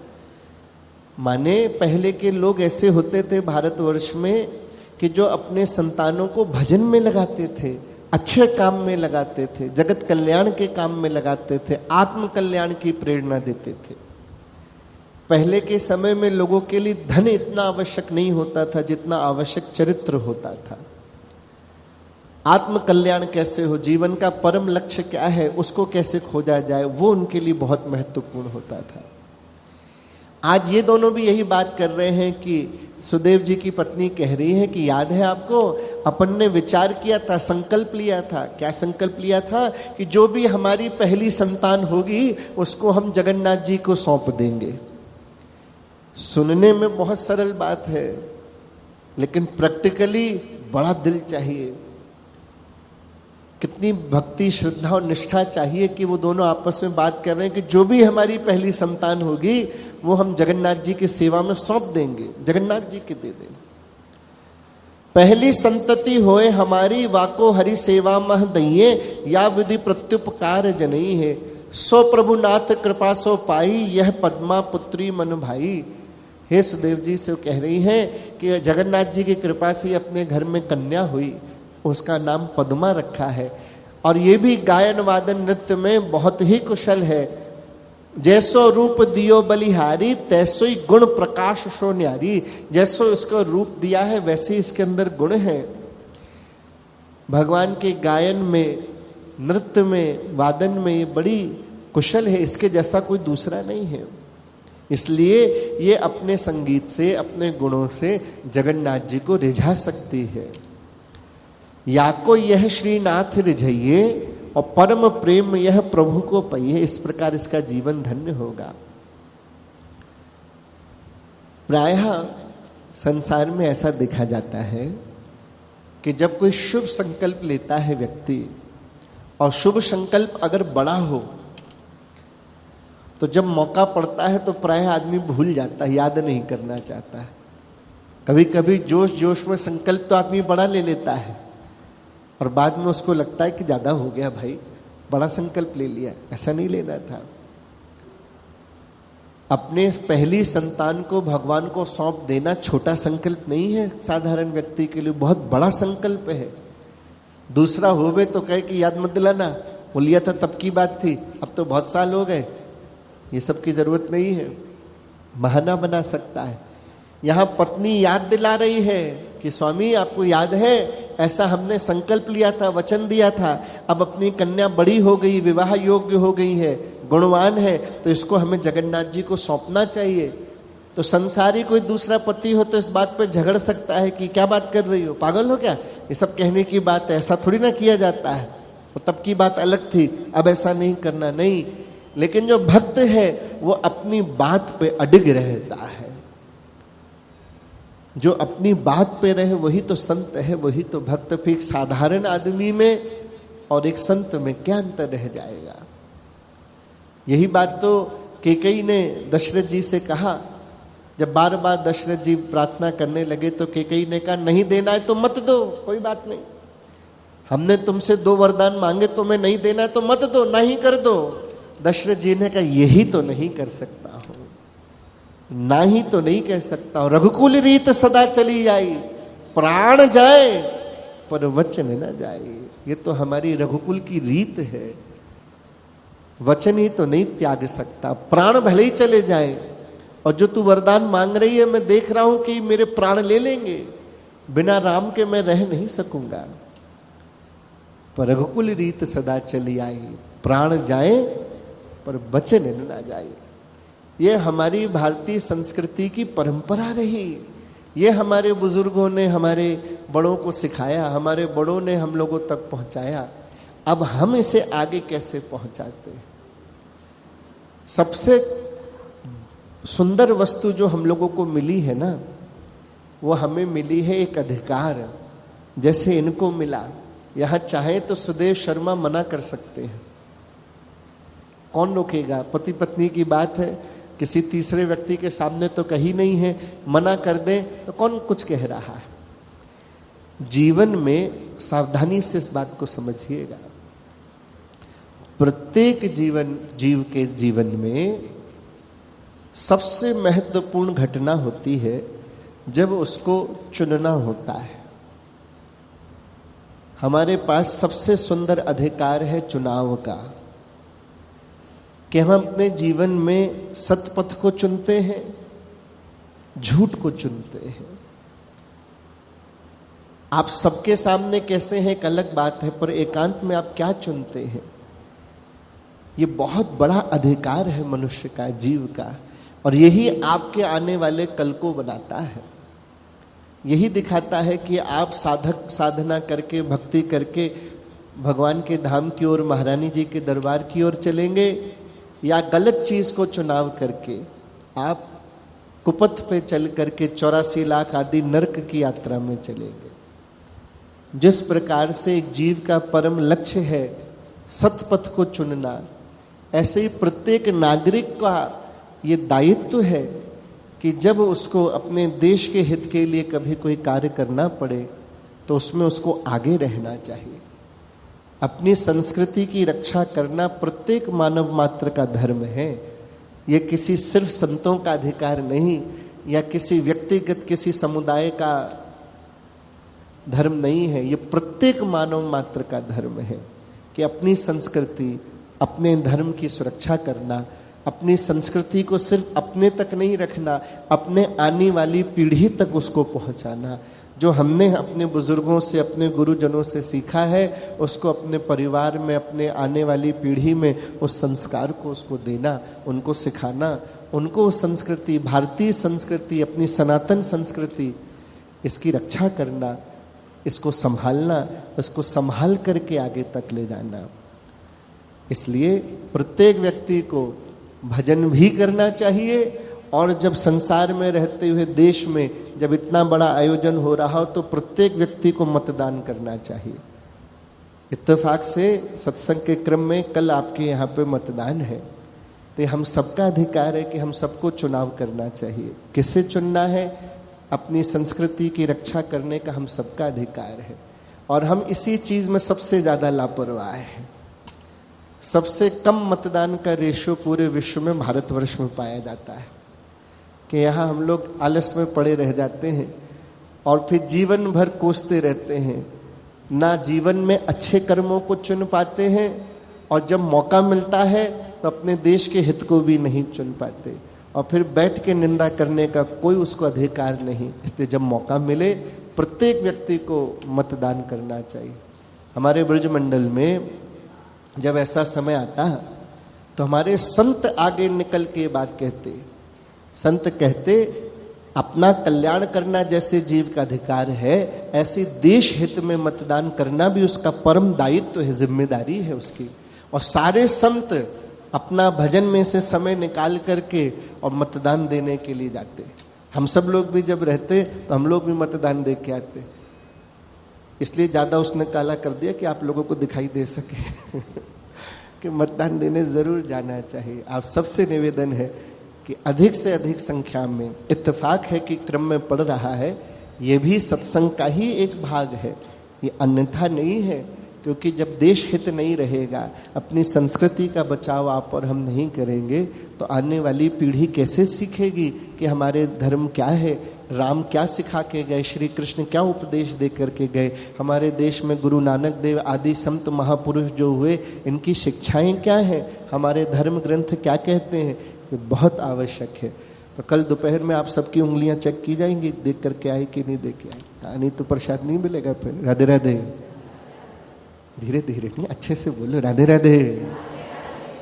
माने पहले के लोग ऐसे होते थे भारतवर्ष में कि जो अपने संतानों को भजन में लगाते थे, अच्छे काम में लगाते थे, जगत कल्याण के काम में लगाते थे, आत्म कल्याण की प्रेरणा देते थे। पहले के समय में लोगों के लिए धन इतना आवश्यक नहीं होता था जितना आवश्यक चरित्र होता था। आत्म कल्याण कैसे हो, जीवन का परम लक्ष्य क्या है, उसको कैसे खोजा जाए, वो उनके लिए बहुत महत्वपूर्ण होता था। आज ये दोनों भी यही बात कर रहे हैं कि सुदेव जी की पत्नी कह रही है कि याद है आपको, अपन ने विचार किया था, संकल्प लिया था। क्या संकल्प लिया था? कि जो भी हमारी पहली संतान होगी उसको हम जगन्नाथ जी को सौंप देंगे। सुनने में बहुत सरल बात है, लेकिन प्रैक्टिकली बड़ा दिल चाहिए, कितनी भक्ति, श्रद्धा और निष्ठा चाहिए कि वो दोनों आपस में बात कर रहे हैं कि जो भी हमारी पहली संतान होगी वो हम जगन्नाथ जी की सेवा में सौंप देंगे, जगन्नाथ जी के दे देंगे। पहली संतति होए हमारी, वाको हरि सेवा मह दइए, या विधि प्रत्युपकार जनई है, सो प्रभुनाथ कृपा सो पाई, यह पद्मा पुत्री मन भाई। हे सुदेव जी से कह रही हैं कि जगन्नाथ जी की कृपा से अपने घर में कन्या हुई, उसका नाम पद्मा रखा है, और ये भी गायन वादन नृत्य में बहुत ही कुशल है। जैसो रूप दियो बलिहारी, तैसो ही गुण प्रकाश सो न्यारी। जैसो इसको रूप दिया है वैसे इसके अंदर गुण है। भगवान के गायन में, नृत्य में, वादन में ये बड़ी कुशल है, इसके जैसा कोई दूसरा नहीं है। इसलिए ये अपने संगीत से, अपने गुणों से जगन्नाथ जी को रिझा सकती है। या को यह श्रीनाथ रिझइए, और परम प्रेम यह प्रभु को पाइए। इस प्रकार इसका जीवन धन्य होगा। प्रायः संसार में ऐसा देखा जाता है कि जब कोई शुभ संकल्प लेता है व्यक्ति, और शुभ संकल्प अगर बड़ा हो, तो जब मौका पड़ता है तो प्रायः आदमी भूल जाता है, याद नहीं करना चाहता है। कभी कभी जोश जोश में संकल्प तो आदमी बड़ा ले लेता है, और बाद में उसको लगता है कि ज़्यादा हो गया भाई, बड़ा संकल्प ले लिया, ऐसा नहीं लेना था। अपने पहली संतान को भगवान को सौंप देना छोटा संकल्प नहीं है, साधारण व्यक्ति के लिए बहुत बड़ा संकल्प है। दूसरा होवे तो कहे कि याद मत दिलाना, वो लिया था तब की बात थी, अब तो बहुत साल हो गए, ये सब की जरूरत नहीं है, बहाना बना सकता है। यहाँ पत्नी याद दिला रही है कि स्वामी आपको याद है, ऐसा हमने संकल्प लिया था, वचन दिया था, अब अपनी कन्या बड़ी हो गई, विवाह योग्य हो गई है, गुणवान है, तो इसको हमें जगन्नाथ जी को सौंपना चाहिए। तो संसारी कोई दूसरा पति हो तो इस बात पे झगड़ सकता है कि क्या बात कर रही हो, पागल हो क्या, ये सब कहने की बात है, ऐसा थोड़ी ना किया जाता है, तो तब की बात अलग थी, अब ऐसा नहीं करना, नहीं। लेकिन जो भक्त है वो अपनी बात पे अडिग रहता है। जो अपनी बात पे रहे वही तो संत है, वही तो भक्त। फिर एक साधारण आदमी में और एक संत में क्या अंतर रह जाएगा। यही बात तो कैकेयी ने दशरथ जी से कहा। जब बार बार दशरथ जी प्रार्थना करने लगे तो कैकेयी ने कहा नहीं देना है तो मत दो, कोई बात नहीं, हमने तुमसे 2 वरदान मांगे, तुम्हें नहीं देना है तो मत दो, नहीं कर दो। दशरथ जी ने कहा यही तो नहीं कर सकता हूं, ना ही तो नहीं कह सकता हूं। रघुकुल रीत सदा चली आई, प्राण जाए पर वचन न जाए। ये तो हमारी रघुकुल की रीत है, वचन ही तो नहीं त्याग सकता। प्राण भले ही चले जाए, और जो तू वरदान मांग रही है मैं देख रहा हूं कि मेरे प्राण ले लेंगे, बिना राम के मैं रह नहीं सकूंगा। पर रघुकुल रीत सदा चली आई, प्राण जाए पर वचन न जाए। ये हमारी भारतीय संस्कृति की परंपरा रही, ये हमारे बुजुर्गों ने हमारे बड़ों को सिखाया, हमारे बड़ों ने हम लोगों तक पहुंचाया। अब हम इसे आगे कैसे पहुंचाते हैं? सबसे सुंदर वस्तु जो हम लोगों को मिली है ना, वो हमें मिली है एक अधिकार, जैसे इनको मिला। यहाँ चाहे तो सुदेव शर्मा मना कर सकते हैं, कौन रोकेगा? पति पत्नी की बात है, किसी तीसरे व्यक्ति के सामने तो कही नहीं है, मना कर दें तो कौन कुछ कह रहा है? जीवन में सावधानी से इस बात को समझिएगा। प्रत्येक जीव के जीवन में सबसे महत्वपूर्ण घटना होती है जब उसको चुनना होता है। हमारे पास सबसे सुंदर अधिकार है चुनाव का, कि हम अपने जीवन में सत्पथ को चुनते हैं, झूठ को चुनते हैं। आप सबके सामने कैसे हैं एक अलग बात है, पर एकांत में आप क्या चुनते हैं, ये बहुत बड़ा अधिकार है मनुष्य का, जीव का। और यही आपके आने वाले कल को बनाता है। यही दिखाता है कि आप साधना करके, भक्ति करके भगवान के धाम की ओर, महारानी जी के दरबार की ओर चलेंगे, या गलत चीज को चुनाव करके आप कुपथ पे चल करके 84 लाख आदि नरक की यात्रा में चलेंगे। जिस प्रकार से एक जीव का परम लक्ष्य है सतपथ को चुनना, ऐसे ही प्रत्येक नागरिक का ये दायित्व है कि जब उसको अपने देश के हित के लिए कभी कोई कार्य करना पड़े तो उसमें उसको आगे रहना चाहिए। अपनी संस्कृति की रक्षा करना प्रत्येक मानव मात्र का धर्म है। ये किसी सिर्फ संतों का अधिकार नहीं, या किसी व्यक्तिगत किसी समुदाय का धर्म नहीं है। ये प्रत्येक मानव मात्र का धर्म है कि अपनी संस्कृति, अपने धर्म की सुरक्षा करना, अपनी संस्कृति को सिर्फ अपने तक नहीं रखना, अपने आने वाली पीढ़ी तक उसको पहुंचाना। जो हमने अपने बुजुर्गों से, अपने गुरुजनों से सीखा है, उसको अपने परिवार में, अपने आने वाली पीढ़ी में उस संस्कार को उसको देना, उनको सिखाना, उनको संस्कृति, भारतीय संस्कृति, अपनी सनातन संस्कृति, इसकी रक्षा करना, इसको संभालना, उसको संभाल करके आगे तक ले जाना। इसलिए प्रत्येक व्यक्ति को भजन भी करना चाहिए, और जब संसार में रहते हुए देश में जब इतना बड़ा आयोजन हो रहा हो तो प्रत्येक व्यक्ति को मतदान करना चाहिए। इत्तेफाक से सत्संग के क्रम में कल आपके यहाँ पे मतदान है, तो हम सबका अधिकार है कि हम सबको चुनाव करना चाहिए। किसे चुनना है? अपनी संस्कृति की रक्षा करने का हम सबका अधिकार है। और हम इसी चीज में सबसे ज्यादा लापरवाह हैं। सबसे कम मतदान का रेशो पूरे विश्व में भारतवर्ष में पाया जाता है, कि यहाँ हम लोग आलस में पड़े रह जाते हैं और फिर जीवन भर कोसते रहते हैं, ना जीवन में अच्छे कर्मों को चुन पाते हैं, और जब मौका मिलता है तो अपने देश के हित को भी नहीं चुन पाते, और फिर बैठ के निंदा करने का कोई उसको अधिकार नहीं। इसलिए जब मौका मिले प्रत्येक व्यक्ति को मतदान करना चाहिए। हमारे ब्रजमंडल में जब ऐसा समय आता तो हमारे संत आगे निकल के बात कहते। संत कहते अपना कल्याण करना जैसे जीव का अधिकार है, ऐसे देश हित में मतदान करना भी उसका परम दायित्व है, जिम्मेदारी है उसकी। और सारे संत अपना भजन में से समय निकाल करके और मतदान देने के लिए जाते। हम सब लोग भी जब रहते तो हम लोग भी मतदान दे के आते। इसलिए ज़्यादा उसने काला कर दिया कि आप लोगों को दिखाई दे सके कि मतदान देने ज़रूर जाना चाहिए। आप सबसे निवेदन है कि अधिक से अधिक संख्या में, इत्तेफाक है कि क्रम में पढ़ रहा है, ये भी सत्संग का ही एक भाग है, ये अन्यथा नहीं है। क्योंकि जब देश हित नहीं रहेगा, अपनी संस्कृति का बचाव आप और हम नहीं करेंगे, तो आने वाली पीढ़ी कैसे सीखेगी कि हमारे धर्म क्या है, राम क्या सिखा के गए, श्री कृष्ण क्या उपदेश दे करके गए, हमारे देश में गुरु नानक देव आदि संत महापुरुष जो हुए, इनकी शिक्षाएं क्या हैं, हमारे धर्म ग्रंथ क्या कहते हैं। तो बहुत आवश्यक है। तो कल दोपहर में आप सबकी उंगलियां चेक की जाएंगी, देख करके आए कि नहीं देख के आए, नहीं तो प्रसाद नहीं मिलेगा फिर। राधे राधे। धीरे धीरे नहीं, अच्छे से बोलो, राधे राधे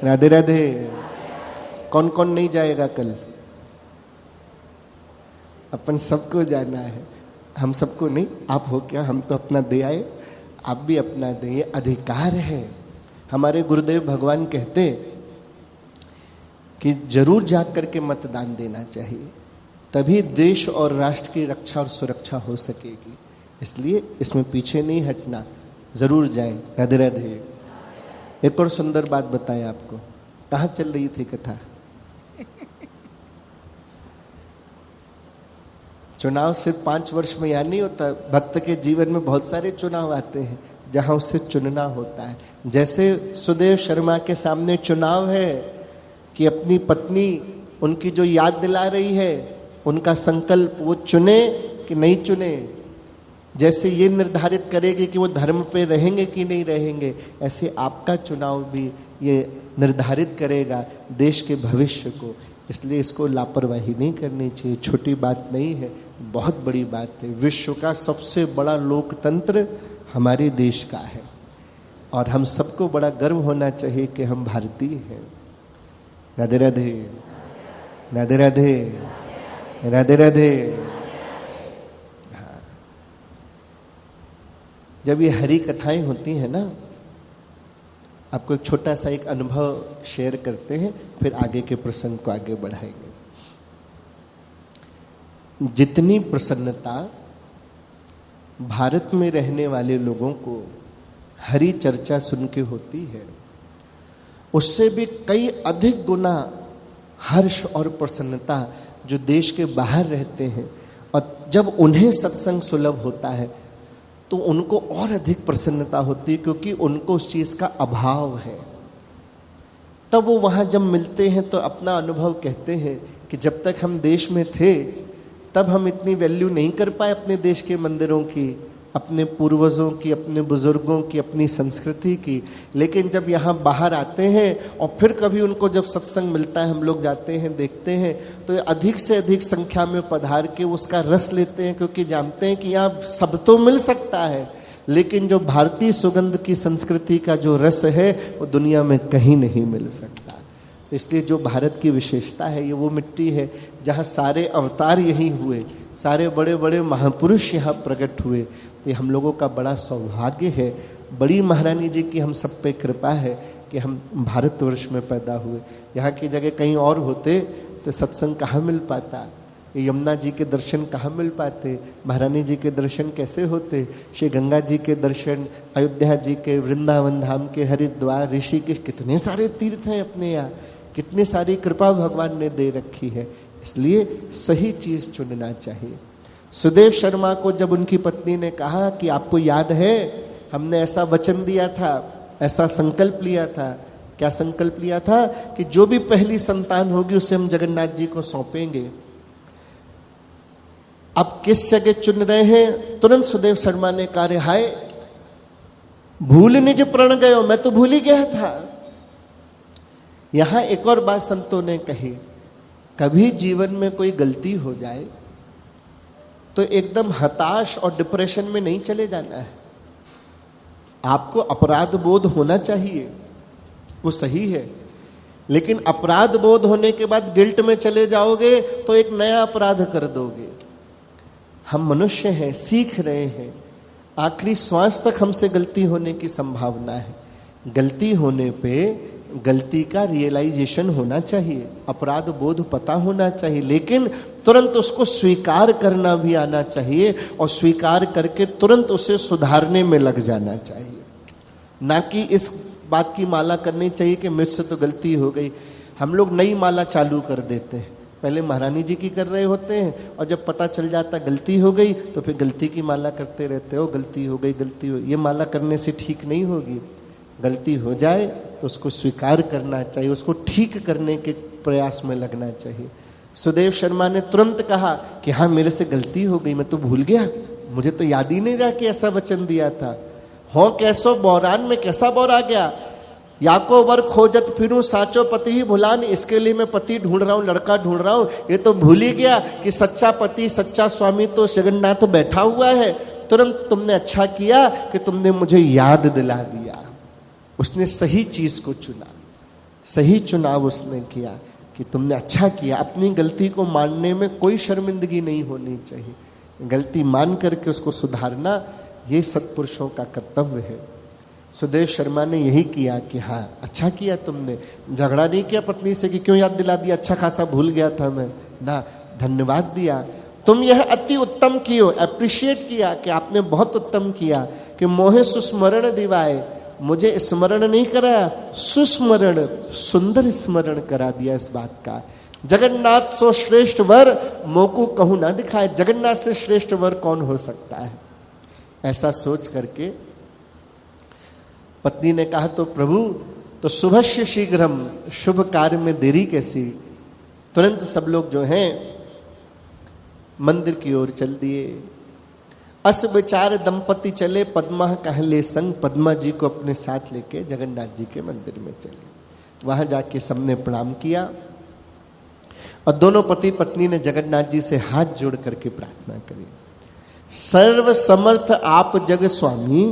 राधे राधे। कौन कौन नहीं जाएगा कल? अपन सबको जाना है। हम सबको नहीं, आप हो क्या, हम तो अपना दे आए, आप भी अपना दें, ये अधिकार है। हमारे गुरुदेव भगवान कहते कि जरूर जा करके मतदान देना चाहिए। तभी देश और राष्ट्र की रक्षा और सुरक्षा हो सकेगी। इसलिए इसमें पीछे नहीं हटना, जरूर जाएं। राधे राधे। एक और सुंदर बात बताएं आपको, कहाँ चल रही थी कथा? चुनाव सिर्फ 5 वर्ष में या नहीं होता, भक्त के जीवन में बहुत सारे चुनाव आते हैं जहां उसे चुनना होता है। जैसे सुदेव शर्मा के सामने चुनाव है कि अपनी पत्नी उनकी जो याद दिला रही है, उनका संकल्प वो चुने कि नहीं चुने। जैसे ये निर्धारित करेगी कि वो धर्म पे रहेंगे कि नहीं रहेंगे, ऐसे आपका चुनाव भी ये निर्धारित करेगा देश के भविष्य को। इसलिए इसको लापरवाही नहीं करनी चाहिए। छोटी बात नहीं है, बहुत बड़ी बात है। विश्व का सबसे बड़ा लोकतंत्र हमारे देश का है और हम सबको बड़ा गर्व होना चाहिए कि हम भारतीय हैं। राधे राधे, राधे राधे, राधे राधे। हाँ, जब ये हरि कथाएं होती हैं ना, आपको एक छोटा सा एक अनुभव शेयर करते हैं, फिर आगे के प्रसंग को आगे बढ़ाएंगे। जितनी प्रसन्नता भारत में रहने वाले लोगों को हरि चर्चा सुन के होती है, उससे भी कई अधिक गुना हर्ष और प्रसन्नता जो देश के बाहर रहते हैं, और जब उन्हें सत्संग सुलभ होता है तो उनको और अधिक प्रसन्नता होती है, क्योंकि उनको उस चीज़ का अभाव है। तब वो वहाँ जब मिलते हैं तो अपना अनुभव कहते हैं कि जब तक हम देश में थे तब हम इतनी वैल्यू नहीं कर पाए अपने देश के मंदिरों की, अपने पूर्वजों की, अपने बुजुर्गों की, अपनी संस्कृति की। लेकिन जब यहाँ बाहर आते हैं और फिर कभी उनको जब सत्संग मिलता है, हम लोग जाते हैं, देखते हैं, तो अधिक से अधिक संख्या में पधार के उसका रस लेते हैं, क्योंकि जानते हैं कि यहाँ सब तो मिल सकता है, लेकिन जो भारतीय सुगंध की संस्कृति का जो रस है वो दुनिया में कहीं नहीं मिल सकता। तो इसलिए जो भारत की विशेषता है, ये वो मिट्टी है जहाँ सारे अवतार यहीं हुए, सारे बड़े बड़े महापुरुष यहाँ प्रकट हुए। तो हम लोगों का बड़ा सौभाग्य है, बड़ी महारानी जी की हम सब पे कृपा है कि हम भारतवर्ष में पैदा हुए। यहाँ की जगह कहीं और होते तो सत्संग कहाँ मिल पाता, यमुना जी के दर्शन कहाँ मिल पाते, महारानी जी के दर्शन कैसे होते, श्री गंगा जी के दर्शन, अयोध्या जी के, वृंदावन धाम के, हरिद्वार, ऋषि के, कितने सारे तीर्थ हैं अपने यहाँ, कितनी सारी कृपा भगवान ने दे रखी है। इसलिए सही चीज़ चुनना चाहिए। सुदेव शर्मा को जब उनकी पत्नी ने कहा कि आपको याद है हमने ऐसा वचन दिया था, ऐसा संकल्प लिया था, क्या संकल्प लिया था कि जो भी पहली संतान होगी उसे हम जगन्नाथ जी को सौंपेंगे। अब किस जगह चुन रहे हैं? तुरंत सुदेव शर्मा ने कहा, हाय भूल निज प्रण गयो, मैं तो भूल ही गया था। यहां एक और बात संतों ने कही, कभी जीवन में कोई गलती हो जाए तो एकदम हताश और डिप्रेशन में नहीं चले जाना है। आपको अपराध बोध होना चाहिए, वो सही है, लेकिन अपराध बोध होने के बाद गिल्ट में चले जाओगे तो एक नया अपराध कर दोगे। हम मनुष्य हैं, सीख रहे हैं, आखिरी श्वास तक हमसे गलती होने की संभावना है। गलती होने पे गलती का रियलाइजेशन होना चाहिए, अपराध बोध पता होना चाहिए, लेकिन तुरंत उसको स्वीकार करना भी आना चाहिए और स्वीकार करके तुरंत उसे सुधारने में लग जाना चाहिए। ना कि इस बात की माला करनी चाहिए कि मुझसे तो गलती हो गई। हम लोग नई माला चालू कर देते हैं, पहले महारानी जी की कर रहे होते हैं और जब पता चल जाता गलती हो गई तो फिर गलती की माला करते रहते हो, गलती हो गई, गलती हो। ये माला करने से ठीक नहीं होगी। गलती हो जाए तो उसको स्वीकार करना चाहिए, उसको ठीक करने के प्रयास में लगना चाहिए। सुदेव शर्मा ने तुरंत कहा कि हाँ मेरे से गलती हो गई, मैं तो भूल गया, मुझे तो याद ही नहीं रहा कि ऐसा वचन दिया था। हो कैसो बौरान में कैसा बौरा गया, याको वर खोजत फिरूं साचो पति ही भुलान, इसके लिए मैं पति ढूंढ रहा हूँ, लड़का ढूंढ रहा हूँ। ये तो भूल ही गया कि सच्चा पति, सच्चा स्वामी तो जगन्नाथ बैठा हुआ है। तुरंत तुमने अच्छा किया कि तुमने मुझे याद दिला दिया। उसने सही चीज को चुना, सही चुनाव उसने किया कि तुमने अच्छा किया। अपनी गलती को मानने में कोई शर्मिंदगी नहीं होनी चाहिए, गलती मान करके उसको सुधारना ये सत्पुरुषों का कर्तव्य है। सुदेव शर्मा ने यही किया कि हाँ अच्छा किया तुमने, झगड़ा नहीं किया पत्नी से कि क्यों याद दिला दिया, अच्छा खासा भूल गया था मैं ना, धन्यवाद दिया, तुम यह अति उत्तम कियो, अप्रिशिएट किया कि आपने बहुत उत्तम किया कि मोहे सुस्मरण दिवाए, मुझे स्मरण नहीं कराया, सुस्मरण सुंदर स्मरण करा दिया इस बात का। जगन्नाथ सो श्रेष्ठ वर मोकू कहूं ना दिखाए, जगन्नाथ से श्रेष्ठ वर कौन हो सकता है। ऐसा सोच करके पत्नी ने कहा तो प्रभु तो शुभस्य शीघ्रम, शुभ कार्य में देरी कैसी। तुरंत सब लोग जो हैं मंदिर की ओर चल दिए। अस विचार दंपति चले पद्मा कहले संग, पद्मा जी को अपने साथ लेके जगन्नाथ जी के मंदिर में चले। वहां जाके सबने प्रणाम किया और दोनों पति पत्नी ने जगन्नाथ जी से हाथ जोड़ करके प्रार्थना करी। सर्व समर्थ आप जग स्वामी,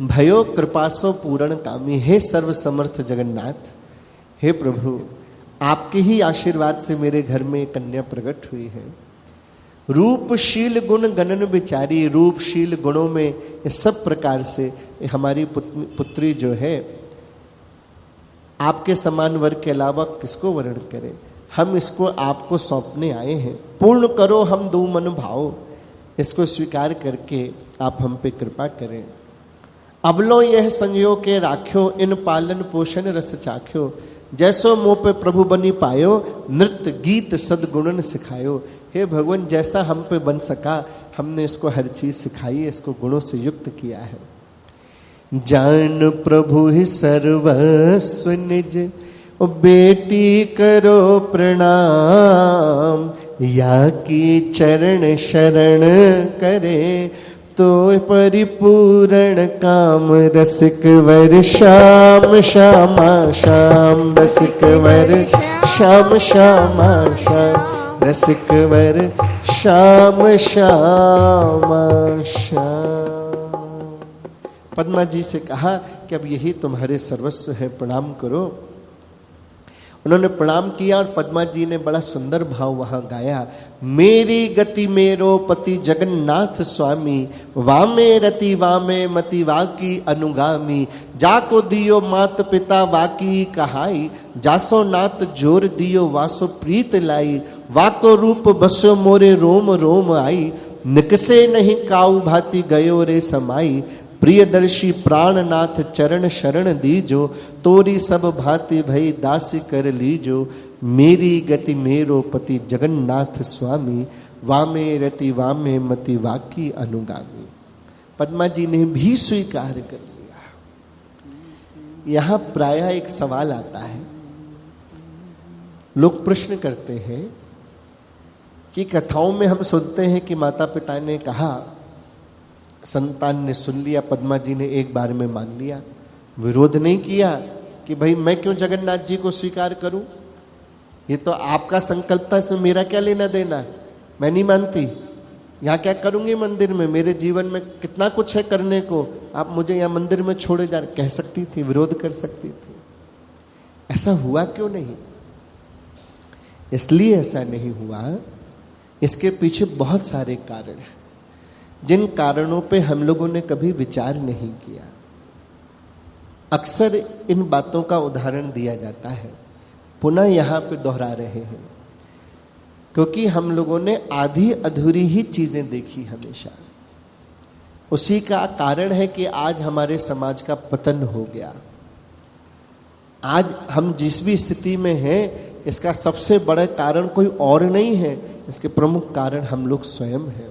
भयो कृपासो पूर्ण कामी। हे सर्व समर्थ जगन्नाथ, हे प्रभु, आपके ही आशीर्वाद से मेरे घर में कन्या प्रकट हुई है। रूपशील गुण गणन विचारी, रूपशील गुणों में सब प्रकार से हमारी पुत्री जो है, आपके समान वर के अलावा किसको वर्णन करें। हम इसको आपको सौंपने आए हैं, पूर्ण करो हम दो मन भाव, इसको स्वीकार करके आप हम पे कृपा करें। अबलो यह संयोग के राख्यो, इन पालन पोषण रस चाख्यो, जैसो मोह पे प्रभु बनी पायो, नृत्य गीत सदगुणन सिखायो। हे भगवान, जैसा हम पे बन सका हमने इसको हर चीज सिखाई है, इसको गुणों से युक्त किया है। जान प्रभु ही सर्वस्व निज, बेटी करो प्रणाम, या की चरण शरण करे, तो परिपूर्ण काम। रसिक वर श्याम श्यामा श्याम, रसिक वर श्याम श्यामा श्याम, रसिक वर श्याम श्यामा श्याम। पद्मा जी से कहा कि अब यही तुम्हारे सर्वस्व है, प्रणाम करो। उन्होंने प्रणाम किया और पद्मा जी ने बड़ा सुंदर भाव वहां गाया। मेरी गति मेरो पति जगन्नाथ स्वामी, वामे रति वामे मति वाकी अनुगामी, जाको दियो मात पिता वाकी कहाई, जासो नाथ जोर दियो वासो प्रीत लाई, वाको रूप बसो मोरे रोम रोम आई, निकसे नहीं काऊ भांति गयो रे समाई, प्रियदर्शी प्राणनाथ चरण शरण दीजो, तोरी सब भांति भई दासी कर लीजो, मेरी गति मेरो पति जगन्नाथ स्वामी, वामे रति वामे मति वाकी अनुगामी। पद्मा जी ने भी स्वीकार कर लिया। यहां प्रायः एक सवाल आता है, लोग प्रश्न करते हैं कि कथाओं में हम सुनते हैं कि माता पिता ने कहा, संतान ने सुन लिया, पद्मा जी ने एक बार में मान लिया, विरोध नहीं किया कि भाई मैं क्यों जगन्नाथ जी को स्वीकार करूं, ये तो आपका संकल्प था, इसमें मेरा क्या लेना देना, मैं नहीं मानती, यहाँ क्या करूंगी मंदिर में, मेरे जीवन में कितना कुछ है करने को, आप मुझे यहाँ मंदिर में छोड़े जा, कह सकती थी, विरोध कर सकती थी। ऐसा हुआ क्यों नहीं? इसलिए ऐसा नहीं हुआ, इसके पीछे बहुत सारे कारण हैं, जिन कारणों पे हम लोगों ने कभी विचार नहीं किया। अक्सर इन बातों का उदाहरण दिया जाता है, पुनः यहाँ पे दोहरा रहे हैं, क्योंकि हम लोगों ने आधी अधूरी ही चीजें देखी हमेशा। उसी का कारण है कि आज हमारे समाज का पतन हो गया। आज हम जिस भी स्थिति में हैं, इसका सबसे बड़ा कारण कोई और नहीं है, इसके प्रमुख कारण हम लोग स्वयं हैं,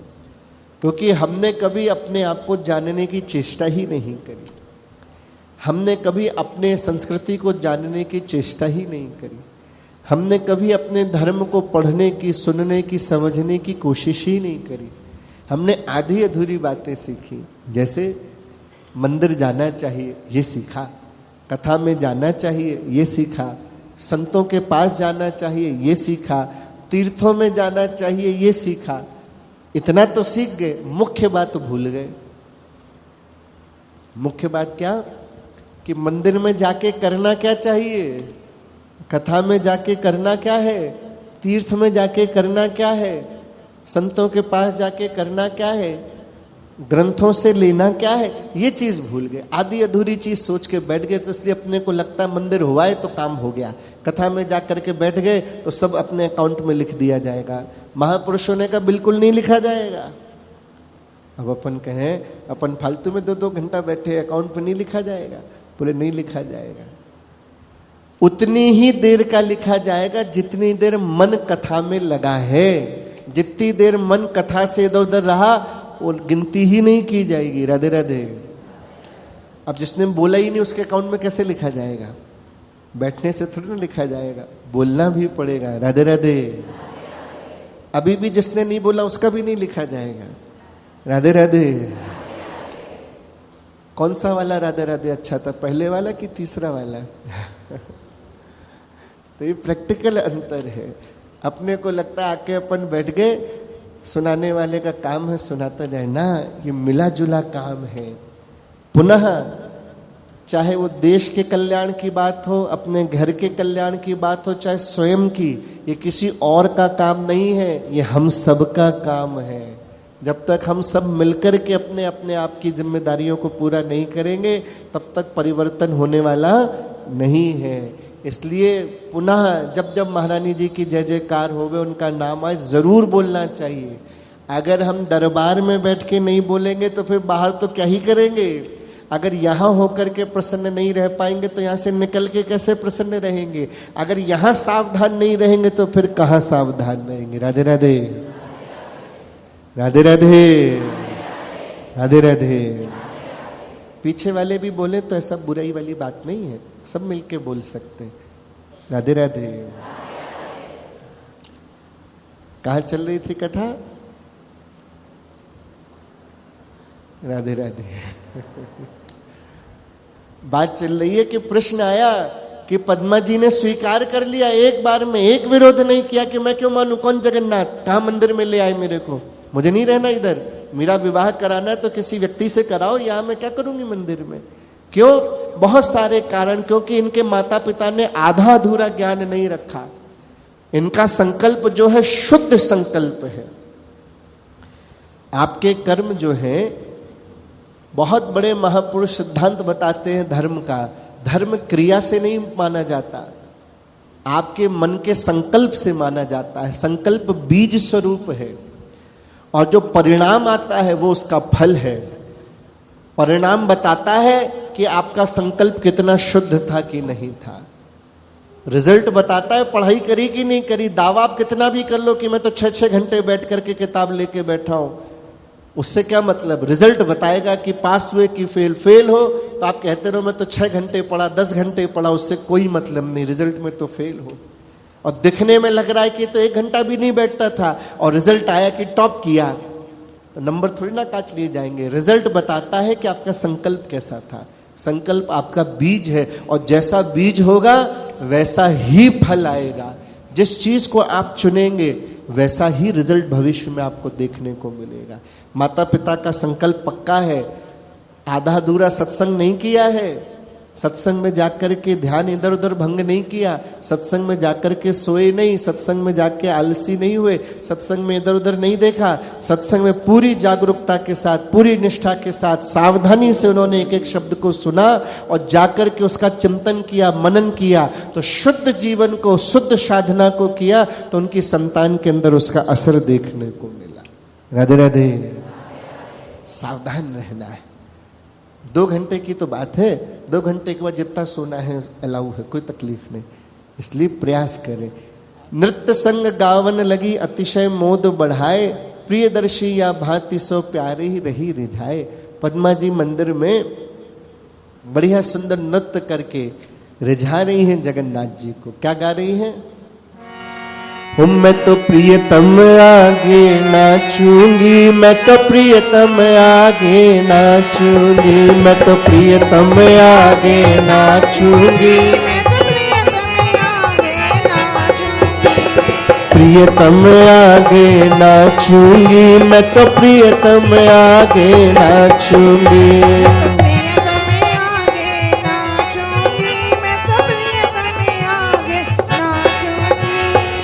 क्योंकि हमने कभी अपने आप को जानने की चेष्टा ही नहीं करी, हमने कभी अपने संस्कृति को जानने की चेष्टा ही नहीं करी, हमने कभी अपने धर्म को पढ़ने की, सुनने की, समझने की कोशिश ही नहीं करी। हमने आधी अधूरी बातें सीखी, जैसे मंदिर जाना चाहिए ये सीखा, कथा में जाना चाहिए ये सीखा, संतों के पास जाना चाहिए ये सीखा, तीर्थों में जाना चाहिए ये सीखा। इतना तो सीख गए, मुख्य बात भूल गए। मुख्य बात क्या? कि मंदिर में जाके करना क्या चाहिए, कथा में जाके करना क्या है, तीर्थ में जाके करना क्या है, संतों के पास जाके करना क्या है, ग्रंथों से लेना क्या है, ये चीज भूल गए। आधी अधूरी चीज सोच के बैठ गए, तो इसलिए अपने को लगता है मंदिर हुआ है तो काम हो गया। कथा में जा करके बैठ गए तो सब अपने अकाउंट में लिख दिया जाएगा। महापुरुषों ने कहा बिल्कुल नहीं लिखा जाएगा। अब अपन कहें अपन फालतू में 2-2 घंटा बैठे, अकाउंट पे नहीं लिखा जाएगा। बोले नहीं लिखा जाएगा, उतनी ही देर का लिखा जाएगा जितनी देर मन कथा में लगा है। जितनी देर मन कथा से इधर उधर रहा वो गिनती ही नहीं की जाएगी। राधे राधे। अब जिसने बोला ही नहीं उसके अकाउंट में कैसे लिखा जाएगा? बैठने से थोड़ी ना लिखा जाएगा, बोलना भी पड़ेगा। राधे राधे। अभी भी जिसने नहीं बोला उसका भी नहीं लिखा जाएगा। राधे राधे। कौन सा वाला राधे राधे अच्छा था, पहले वाला कि तीसरा वाला? तो ये प्रैक्टिकल अंतर है। अपने को लगता है आके अपन बैठ गए, सुनाने वाले का काम है सुनाता जाए ना, ये मिला जुला काम है। पुनः चाहे वो देश के कल्याण की बात हो, अपने घर के कल्याण की बात हो, चाहे स्वयं की, ये किसी और का काम नहीं है, ये हम सब का काम है। जब तक हम सब मिलकर के अपने अपने आप की जिम्मेदारियों को पूरा नहीं करेंगे तब तक परिवर्तन होने वाला नहीं है। इसलिए पुनः जब जब महारानी जी की जय जयकार होवे, उनका नाम आए, जरूर बोलना चाहिए। अगर हम दरबार में बैठ के नहीं बोलेंगे तो फिर बाहर तो क्या ही करेंगे। अगर यहाँ होकर के प्रसन्न नहीं रह पाएंगे तो यहाँ से निकल के कैसे प्रसन्न रहेंगे। अगर यहाँ सावधान नहीं रहेंगे तो फिर कहाँ सावधान रहेंगे। राधे राधे। राधे राधे। राधे राधे। पीछे वाले भी बोले तो ऐसा बुराई वाली बात नहीं है, सब मिलके बोल सकते हैं। राधे राधे। कहाँ चल रही थी कथा? राधे राधे। बात चल रही है कि प्रश्न आया कि पद्मा जी ने स्वीकार कर लिया एक बार में, एक विरोध नहीं किया कि मैं क्यों मानूं, कौन जगन्नाथ, कहाँ मंदिर में ले आए मेरे को, मुझे नहीं रहना इधर, मेरा विवाह कराना है तो किसी व्यक्ति से कराओ, यहाँ मैं क्या करूंगी मंदिर में। क्यों? बहुत सारे कारण, क्योंकि इनके माता पिता ने आधा अधूरा ज्ञान नहीं रखा। इनका संकल्प जो है शुद्ध संकल्प है। आपके कर्म जो है, बहुत बड़े महापुरुष सिद्धांत बताते हैं धर्म का, धर्म क्रिया से नहीं माना जाता, आपके मन के संकल्प से माना जाता है। संकल्प बीज स्वरूप है और जो परिणाम आता है वो उसका फल है। परिणाम बताता है कि आपका संकल्प कितना शुद्ध था कि नहीं था। रिजल्ट बताता है पढ़ाई करी कि नहीं करी। दावा आप कितना भी कर लो कि मैं तो 6-6 घंटे बैठ करके किताब लेके बैठा हूं, उससे क्या मतलब। रिजल्ट बताएगा कि पास हुए कि फेल। फेल हो तो आप कहते रहो मैं तो 6 घंटे पढ़ा, 10 घंटे पढ़ा, उससे कोई मतलब नहीं, रिजल्ट में तो फेल हो। और दिखने में लग रहा है कि तो 1 घंटा भी नहीं बैठता था और रिजल्ट आया कि टॉप किया, तो नंबर थोड़ी ना काट लिए जाएंगे। रिजल्ट बताता है कि आपका संकल्प कैसा था। संकल्प आपका बीज है और जैसा बीज होगा वैसा ही फल आएगा। जिस चीज को आप चुनेंगे वैसा ही रिजल्ट भविष्य में आपको देखने को मिलेगा। माता पिता का संकल्प पक्का है, आधा अधूरा सत्संग नहीं किया है, सत्संग में जाकर के ध्यान इधर उधर भंग नहीं किया, सत्संग में जाकर के सोए नहीं, सत्संग में जाके आलसी नहीं हुए, सत्संग में इधर उधर नहीं देखा, सत्संग में पूरी जागरूकता के साथ, पूरी निष्ठा के साथ, सावधानी से उन्होंने एक एक शब्द को सुना और जाकर के उसका चिंतन किया, मनन किया, तो शुद्ध जीवन को, शुद्ध साधना को किया, तो उनकी संतान के अंदर उसका असर देखने को मिला। राधे राधे। सावधान रहना है। 2 घंटे की तो बात है, 2 घंटे के बाद जितना सोना है अलाउ है, कोई तकलीफ नहीं, इसलिए प्रयास करें। नृत्य संग गावन लगी अतिशय मोद बढ़ाए, प्रियदर्शी या भांति सो प्यारे ही रही रिझाए। पद्मा जी मंदिर में बढ़िया सुंदर नृत्य करके रिझा रही हैं जगन्नाथ जी को। क्या गा रही हैं? मैं तो प्रियतम आगे नाचूंगी, मैं तो प्रियतम आगे नाचूंगी, मैं तो प्रियतम आगे नाचूंगी, प्रियतम आगे नाचूंगी, मैं तो प्रियतम आगे नाचूंगी।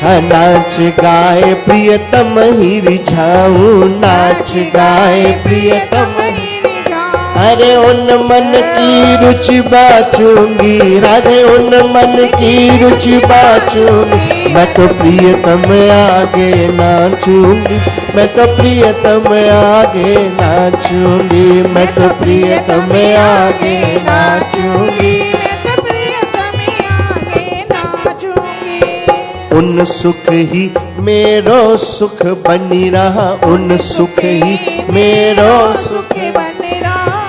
नाच गाए प्रियतम ही रिझाऊं, नाच गाए प्रियतम ही रिझाऊं। अरे उन मन की रुचि बाचूंगी राधे, उन मन की रुचि बाचूंगी। मैं तो प्रियतम आगे नाचूंगी, मैं तो प्रियतम आगे नाचूंगी, मैं तो प्रियतम आगे नाचूंगी। उन सुख ही मेरो सुख बनी रहा, उन सुख ही मेरो सुख बनी रहा।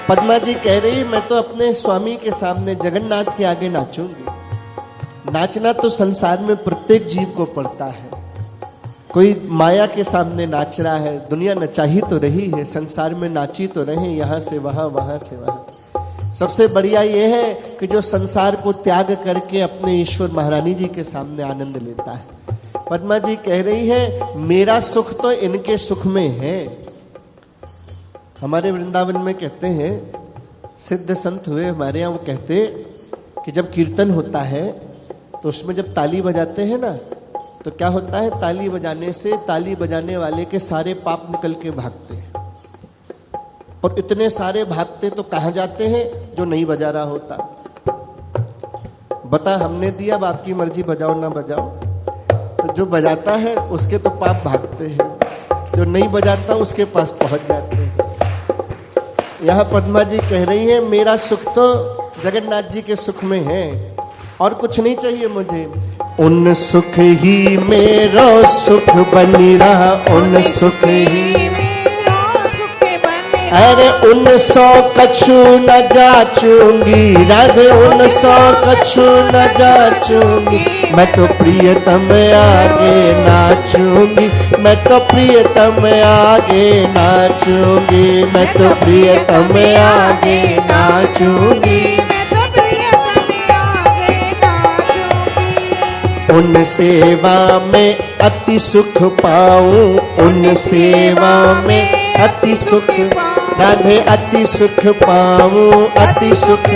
पद्मा जी कह रही मैं तो अपने स्वामी के सामने जगन्नाथ के आगे नाचूंगी। नाचना तो संसार में प्रत्येक जीव को पड़ता है। कोई माया के सामने नाच रहा है, दुनिया नचा ही तो रही है, संसार में नाची तो रहे, यहाँ से वहाँ, वहाँ से वहाँ। सबसे बढ़िया ये है कि जो संसार को त्याग करके अपने ईश्वर महारानी जी के सामने आनंद लेता है। पद्मा जी कह रही है मेरा सुख तो इनके सुख में है। हमारे वृंदावन में कहते हैं, सिद्ध संत हुए हमारे यहाँ, वो कहते कि जब कीर्तन होता है तो उसमें जब ताली बजाते हैं ना, तो क्या होता है, ताली बजाने से ताली बजाने वाले के सारे पाप निकल के भागते हैं। और इतने सारे भागते तो कहाँ जाते हैं, जो नहीं बजा रहा होता। बता हमने दिया, अब आपकी मर्जी, बजाओ ना बजाओ। तो जो बजाता है उसके तो पाप भागते हैं, जो नहीं बजाता उसके पास पहुंच जाते हैं। यहाँ पद्मा जी कह रही है मेरा सुख तो जगन्नाथ जी के सुख में है और कुछ नहीं चाहिए मुझे। उन सुख ही मेरो सुख बनी रहा, उन सुख ही। अरे उन सौ कछु न जाचूंगी राधे, उन सौ कछु न जाचूंगी। मैं तो प्रियतम आगे नाचूंगी, मैं तो प्रियतम आगे नाचूंगी, मैं तो प्रियतम आगे नाचूंगी। उन सेवा में अति सुख पाऊं, उन सेवा में अति सुख राधे, अति सुख पाऊं, अति सुख।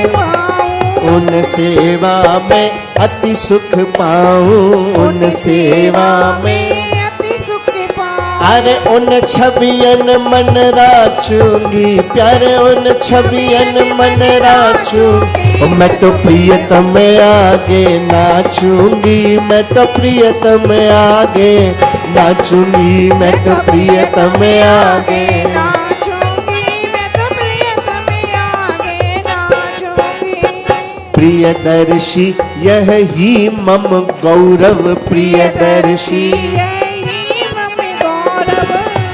उन सेवा में अति सुख पाऊं, उन सेवा में अति सुख पाऊं। अरे उन छबियन मन राचूंगी प्यारे, उन छबियन मन राचूंगी। मैं तो प्रियतम आगे नाचूंगी, मैं तो प्रियतम आगे नाचूंगी, मैं तो प्रियतम आगे नाचूंगी, मैं तो प्रियतम आगे नाचूंगी। प्रियदर्शी यह ही मम गौरव, प्रियदर्शी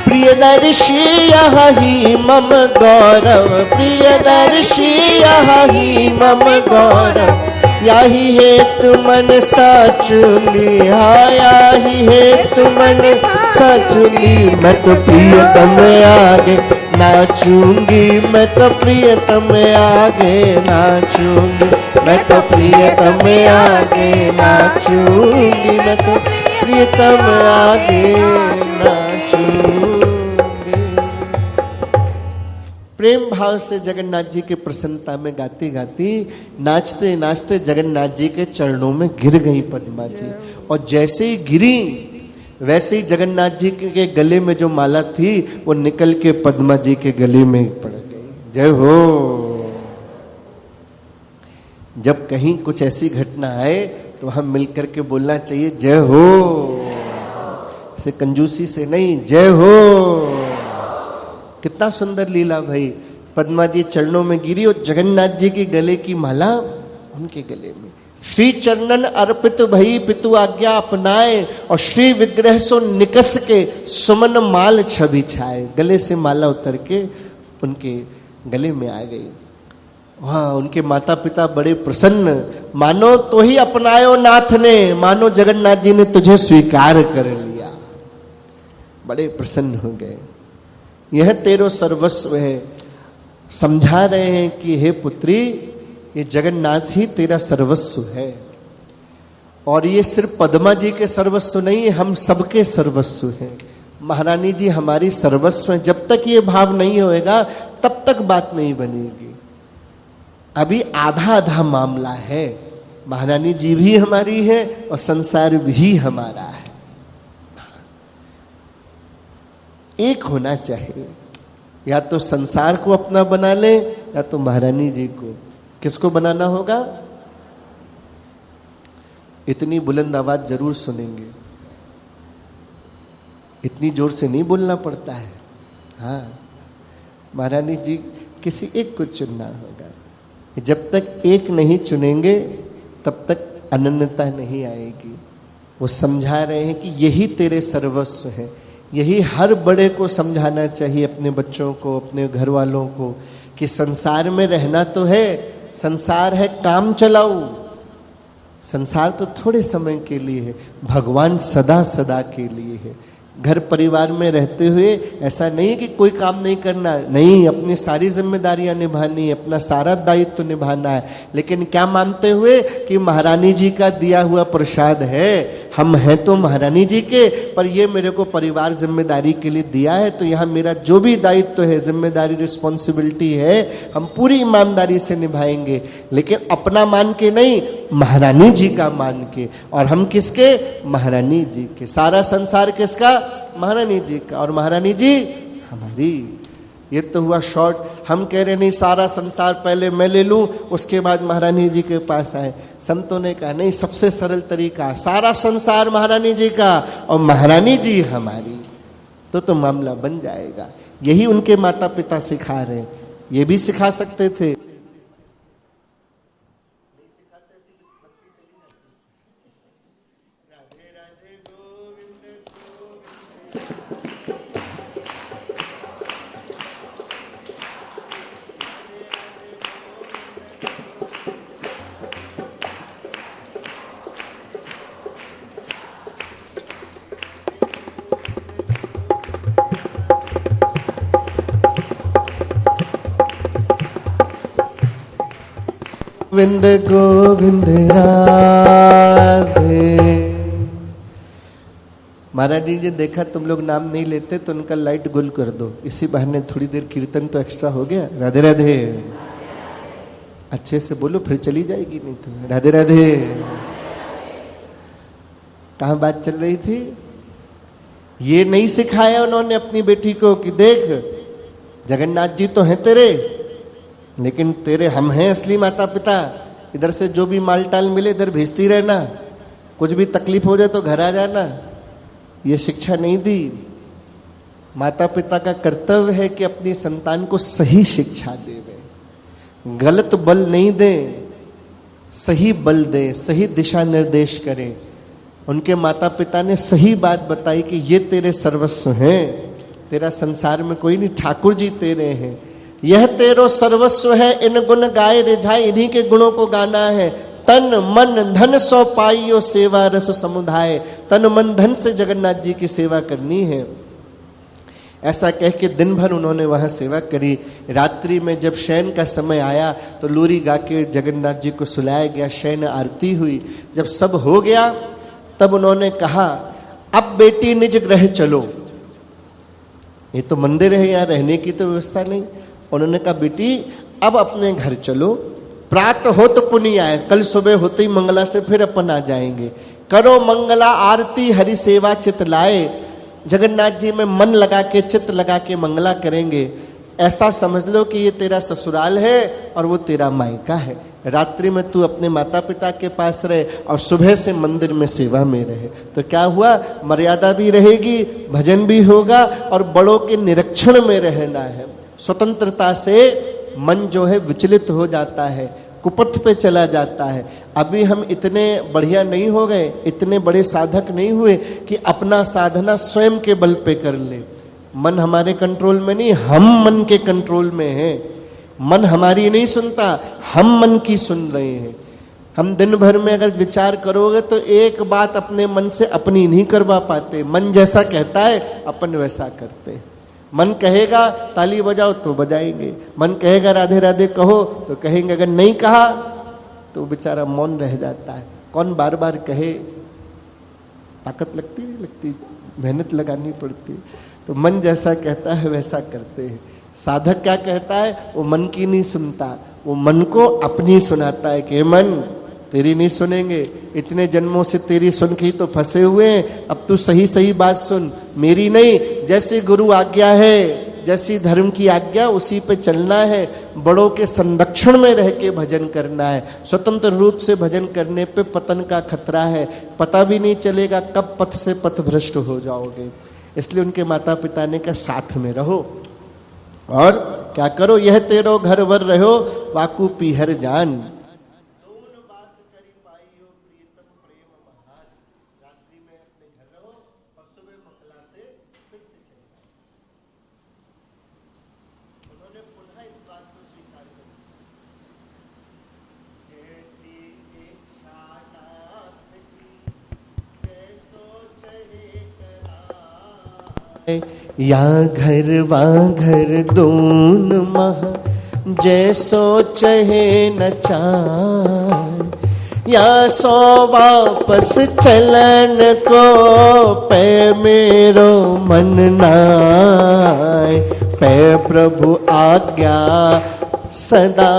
प्रियदर्शी यह ही मम गौरव, प्रियदर्शी यह ही मम गौरव। याही हेतु मन साचूंगी, हाँ याही हेतु मन साचूंगी। मैं तो प्रियतम आगे नाचूंगी, मैं तो प्रियतम आगे नाचूंगी, मैं तो प्रियतम आगे नाचूंगी, मैं तो प्रियतम आगे नाचूंगी। प्रेम भाव से जगन्नाथ जी के प्रसन्नता में गाती गाती नाचते नाचते जगन्नाथ जी के चरणों में गिर गई पद्मा जी। और जैसे ही गिरी वैसे ही जगन्नाथ जी के गले में जो माला थी वो निकल के पद्मा जी के गले में पड़ गई। जय हो। जब कहीं कुछ ऐसी घटना आए तो हम मिलकर के बोलना चाहिए जय हो, ऐसे कंजूसी से नहीं, जय हो। कितना सुंदर लीला भाई। पद्मा जी चरणों में गिरी और जगन्नाथ जी के गले की माला उनके गले में। श्री चरणन अर्पित भई पितु आज्ञा अपनाए, और श्री विग्रह सो निकस के सुमन माल छवि छाए। गले से माला उतर के उनके गले में आ गई। वहाँ उनके माता पिता बड़े प्रसन्न, मानो तो ही अपनायो नाथ ने, मानो जगन्नाथ जी ने तुझे स्वीकार कर लिया। बड़े प्रसन्न हो गए। यह तेरो सर्वस्व है। समझा रहे हैं कि हे पुत्री, ये जगन्नाथ ही तेरा सर्वस्व है। और ये सिर्फ पद्मा जी के सर्वस्व नहीं है, हम सबके सर्वस्व हैं। महारानी जी हमारी सर्वस्व है। जब तक ये भाव नहीं होएगा तब तक बात नहीं बनेगी। अभी आधा आधा मामला है। महारानी जी भी हमारी है और संसार भी हमारा है। एक होना चाहिए, या तो संसार को अपना बना ले या तो महारानी जी को। किसको बनाना होगा? इतनी बुलंद आवाज जरूर सुनेंगे, इतनी जोर से नहीं बोलना पड़ता है। हाँ, महारानी जी किसी एक को चुनना होगा। जब तक एक नहीं चुनेंगे तब तक अनन्यता नहीं आएगी। वो समझा रहे हैं कि यही तेरे सर्वस्व है। यही हर बड़े को समझाना चाहिए, अपने बच्चों को, अपने घर वालों को, कि संसार में रहना तो है, संसार है काम चलाऊ, संसार तो थोड़े समय के लिए है, भगवान सदा सदा के लिए है। घर परिवार में रहते हुए ऐसा नहीं कि कोई काम नहीं करना, नहीं, अपनी सारी जिम्मेदारियां निभानी है, अपना सारा दायित्व निभाना है, लेकिन क्या मानते हुए कि महारानी जी का दिया हुआ प्रसाद है, हम हैं तो महारानी जी के, पर ये मेरे को परिवार जिम्मेदारी के लिए दिया है, तो यहाँ मेरा जो भी दायित्व है, जिम्मेदारी, रिस्पॉन्सिबिलिटी है, हम पूरी ईमानदारी से निभाएंगे, लेकिन अपना मान के नहीं, महारानी जी का मान के। और हम किसके? महारानी जी के। सारा संसार किसका? महारानी जी का, और महारानी जी हमारी। ये तो हुआ शॉर्ट। हम कह रहे नहीं, सारा संसार पहले मैं ले लूं, उसके बाद महारानी जी के पास आए। संतों ने कहा नहीं, सबसे सरल तरीका, सारा संसार महारानी जी का और महारानी जी हमारी, तो मामला बन जाएगा। यही उनके माता पिता सिखा रहे हैं। ये भी सिखा सकते थे, गोविंद गोविंद राधे। महाराज जी ने देखा तुम लोग नाम नहीं लेते तो उनका लाइट गुल कर दो, इसी बहाने थोड़ी देर कीर्तन तो एक्स्ट्रा हो गया। राधे राधे। अच्छे से बोलो, फिर चली जाएगी नहीं तो। राधे राधे। कहाँ बात चल रही थी? ये नहीं सिखाया उन्होंने अपनी बेटी को कि देख, जगन्नाथ जी तो हैं तेरे, लेकिन तेरे हम हैं असली माता पिता। इधर से जो भी माल टाल मिले इधर भेजती रहना, कुछ भी तकलीफ हो जाए तो घर आ जाना। ये शिक्षा नहीं दी। माता पिता का कर्तव्य है कि अपनी संतान को सही शिक्षा देवे, गलत बल नहीं दे, सही बल दे, सही दिशा निर्देश करें। उनके माता पिता ने सही बात बताई कि ये तेरे सर्वस्व हैं, तेरा संसार में कोई नहीं, ठाकुर जी तेरे हैं, यह तेरो सर्वस्व है, इन गुण गाए रिझाए, इन्हीं के गुणों को गाना है। तन मन धन सो पाइयो सेवा रस समुदाय, तन मन धन से जगन्नाथ जी की सेवा करनी है। ऐसा कह के दिन भर उन्होंने वहां सेवा करी। रात्रि में जब शयन का समय आया तो लोरी गा के जगन्नाथ जी को सुलाया गया, शयन आरती हुई। जब सब हो गया तब उन्होंने कहा, अब बेटी निज गृह चलो। ये तो मंदिर है, यहाँ रहने की तो व्यवस्था नहीं। उन्होंने कहा, बेटी अब अपने घर चलो, प्रात हो तो पुण्य आए, कल सुबह होते ही मंगला से फिर अपन आ जाएंगे। करो मंगला आरती हरि सेवा चित लाए। जगन्नाथ जी में मन लगा के, चित्त लगा के मंगला करेंगे। ऐसा समझ लो कि ये तेरा ससुराल है और वो तेरा मायका है। रात्रि में तू अपने माता पिता के पास रहे और सुबह से मंदिर में सेवा में रहे। तो क्या हुआ, मर्यादा भी रहेगी, भजन भी होगा और बड़ों के निरीक्षण में रहना है। स्वतंत्रता से मन जो है विचलित हो जाता है, कुपथ पे चला जाता है। अभी हम इतने बढ़िया नहीं हो गए, इतने बड़े साधक नहीं हुए कि अपना साधना स्वयं के बल पे कर ले। मन हमारे कंट्रोल में नहीं, हम मन के कंट्रोल में हैं। मन हमारी नहीं सुनता, हम मन की सुन रहे हैं। हम दिन भर में अगर विचार करोगे तो एक बात अपने मन से अपनी नहीं करवा पाते। मन जैसा कहता है अपन वैसा करते हैं। मन कहेगा ताली बजाओ तो बजाएंगे, मन कहेगा राधे राधे कहो तो कहेंगे, अगर नहीं कहा तो बेचारा मौन रह जाता है। कौन बार बार कहे, ताकत लगती नहीं लगती, मेहनत लगानी पड़ती। तो मन जैसा कहता है वैसा करते हैं। साधक क्या कहता है, वो मन की नहीं सुनता, वो मन को अपनी सुनाता है कि मन तेरी नहीं सुनेंगे, इतने जन्मों से तेरी सुन के ही तो फंसे हुए हैं, अब तू सही सही बात सुन, मेरी नहीं, जैसे गुरु आज्ञा है, जैसी धर्म की आज्ञा उसी पे चलना है, बड़ों के संरक्षण में रह के भजन करना है। स्वतंत्र रूप से भजन करने पे पतन का खतरा है, पता भी नहीं चलेगा कब पथ से पथ भ्रष्ट हो जाओगे। इसलिए उनके माता पिता ने कहा साथ में रहो और क्या करो, यह तेरो घर वर रहो वाकू पीहर जान। या घर वा घर दोन महा जैसो चहे न चाय, या सो वापस चलन को पे मेरो मन नाय। पे प्रभु आज्ञा सदा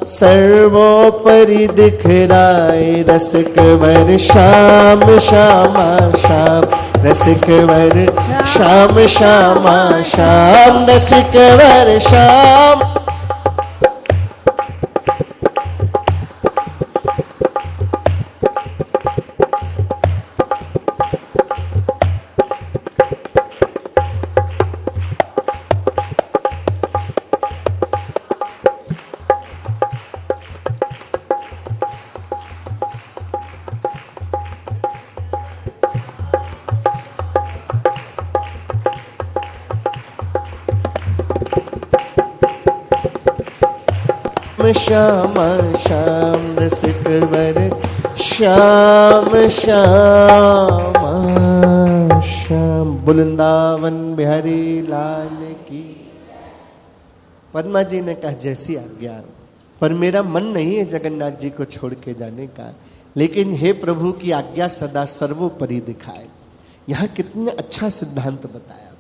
सर्वोपरि दिखराए, रसिक वर श्याम श्यामा श्याम, रसिक वर श्याम श्यामा श्याम, रसिक वर श्याम। श्यामा श्याम, रसिक वर श्याम श्यामा श्याम। वृंदावन बिहारी लाल की। पद्मा जी ने कहा जैसी आज्ञा, पर मेरा मन नहीं है जगन्नाथ जी को छोड़ के जाने का, लेकिन हे प्रभु की आज्ञा सदा सर्वोपरि दिखाए। यहाँ कितने अच्छा सिद्धांत बताया,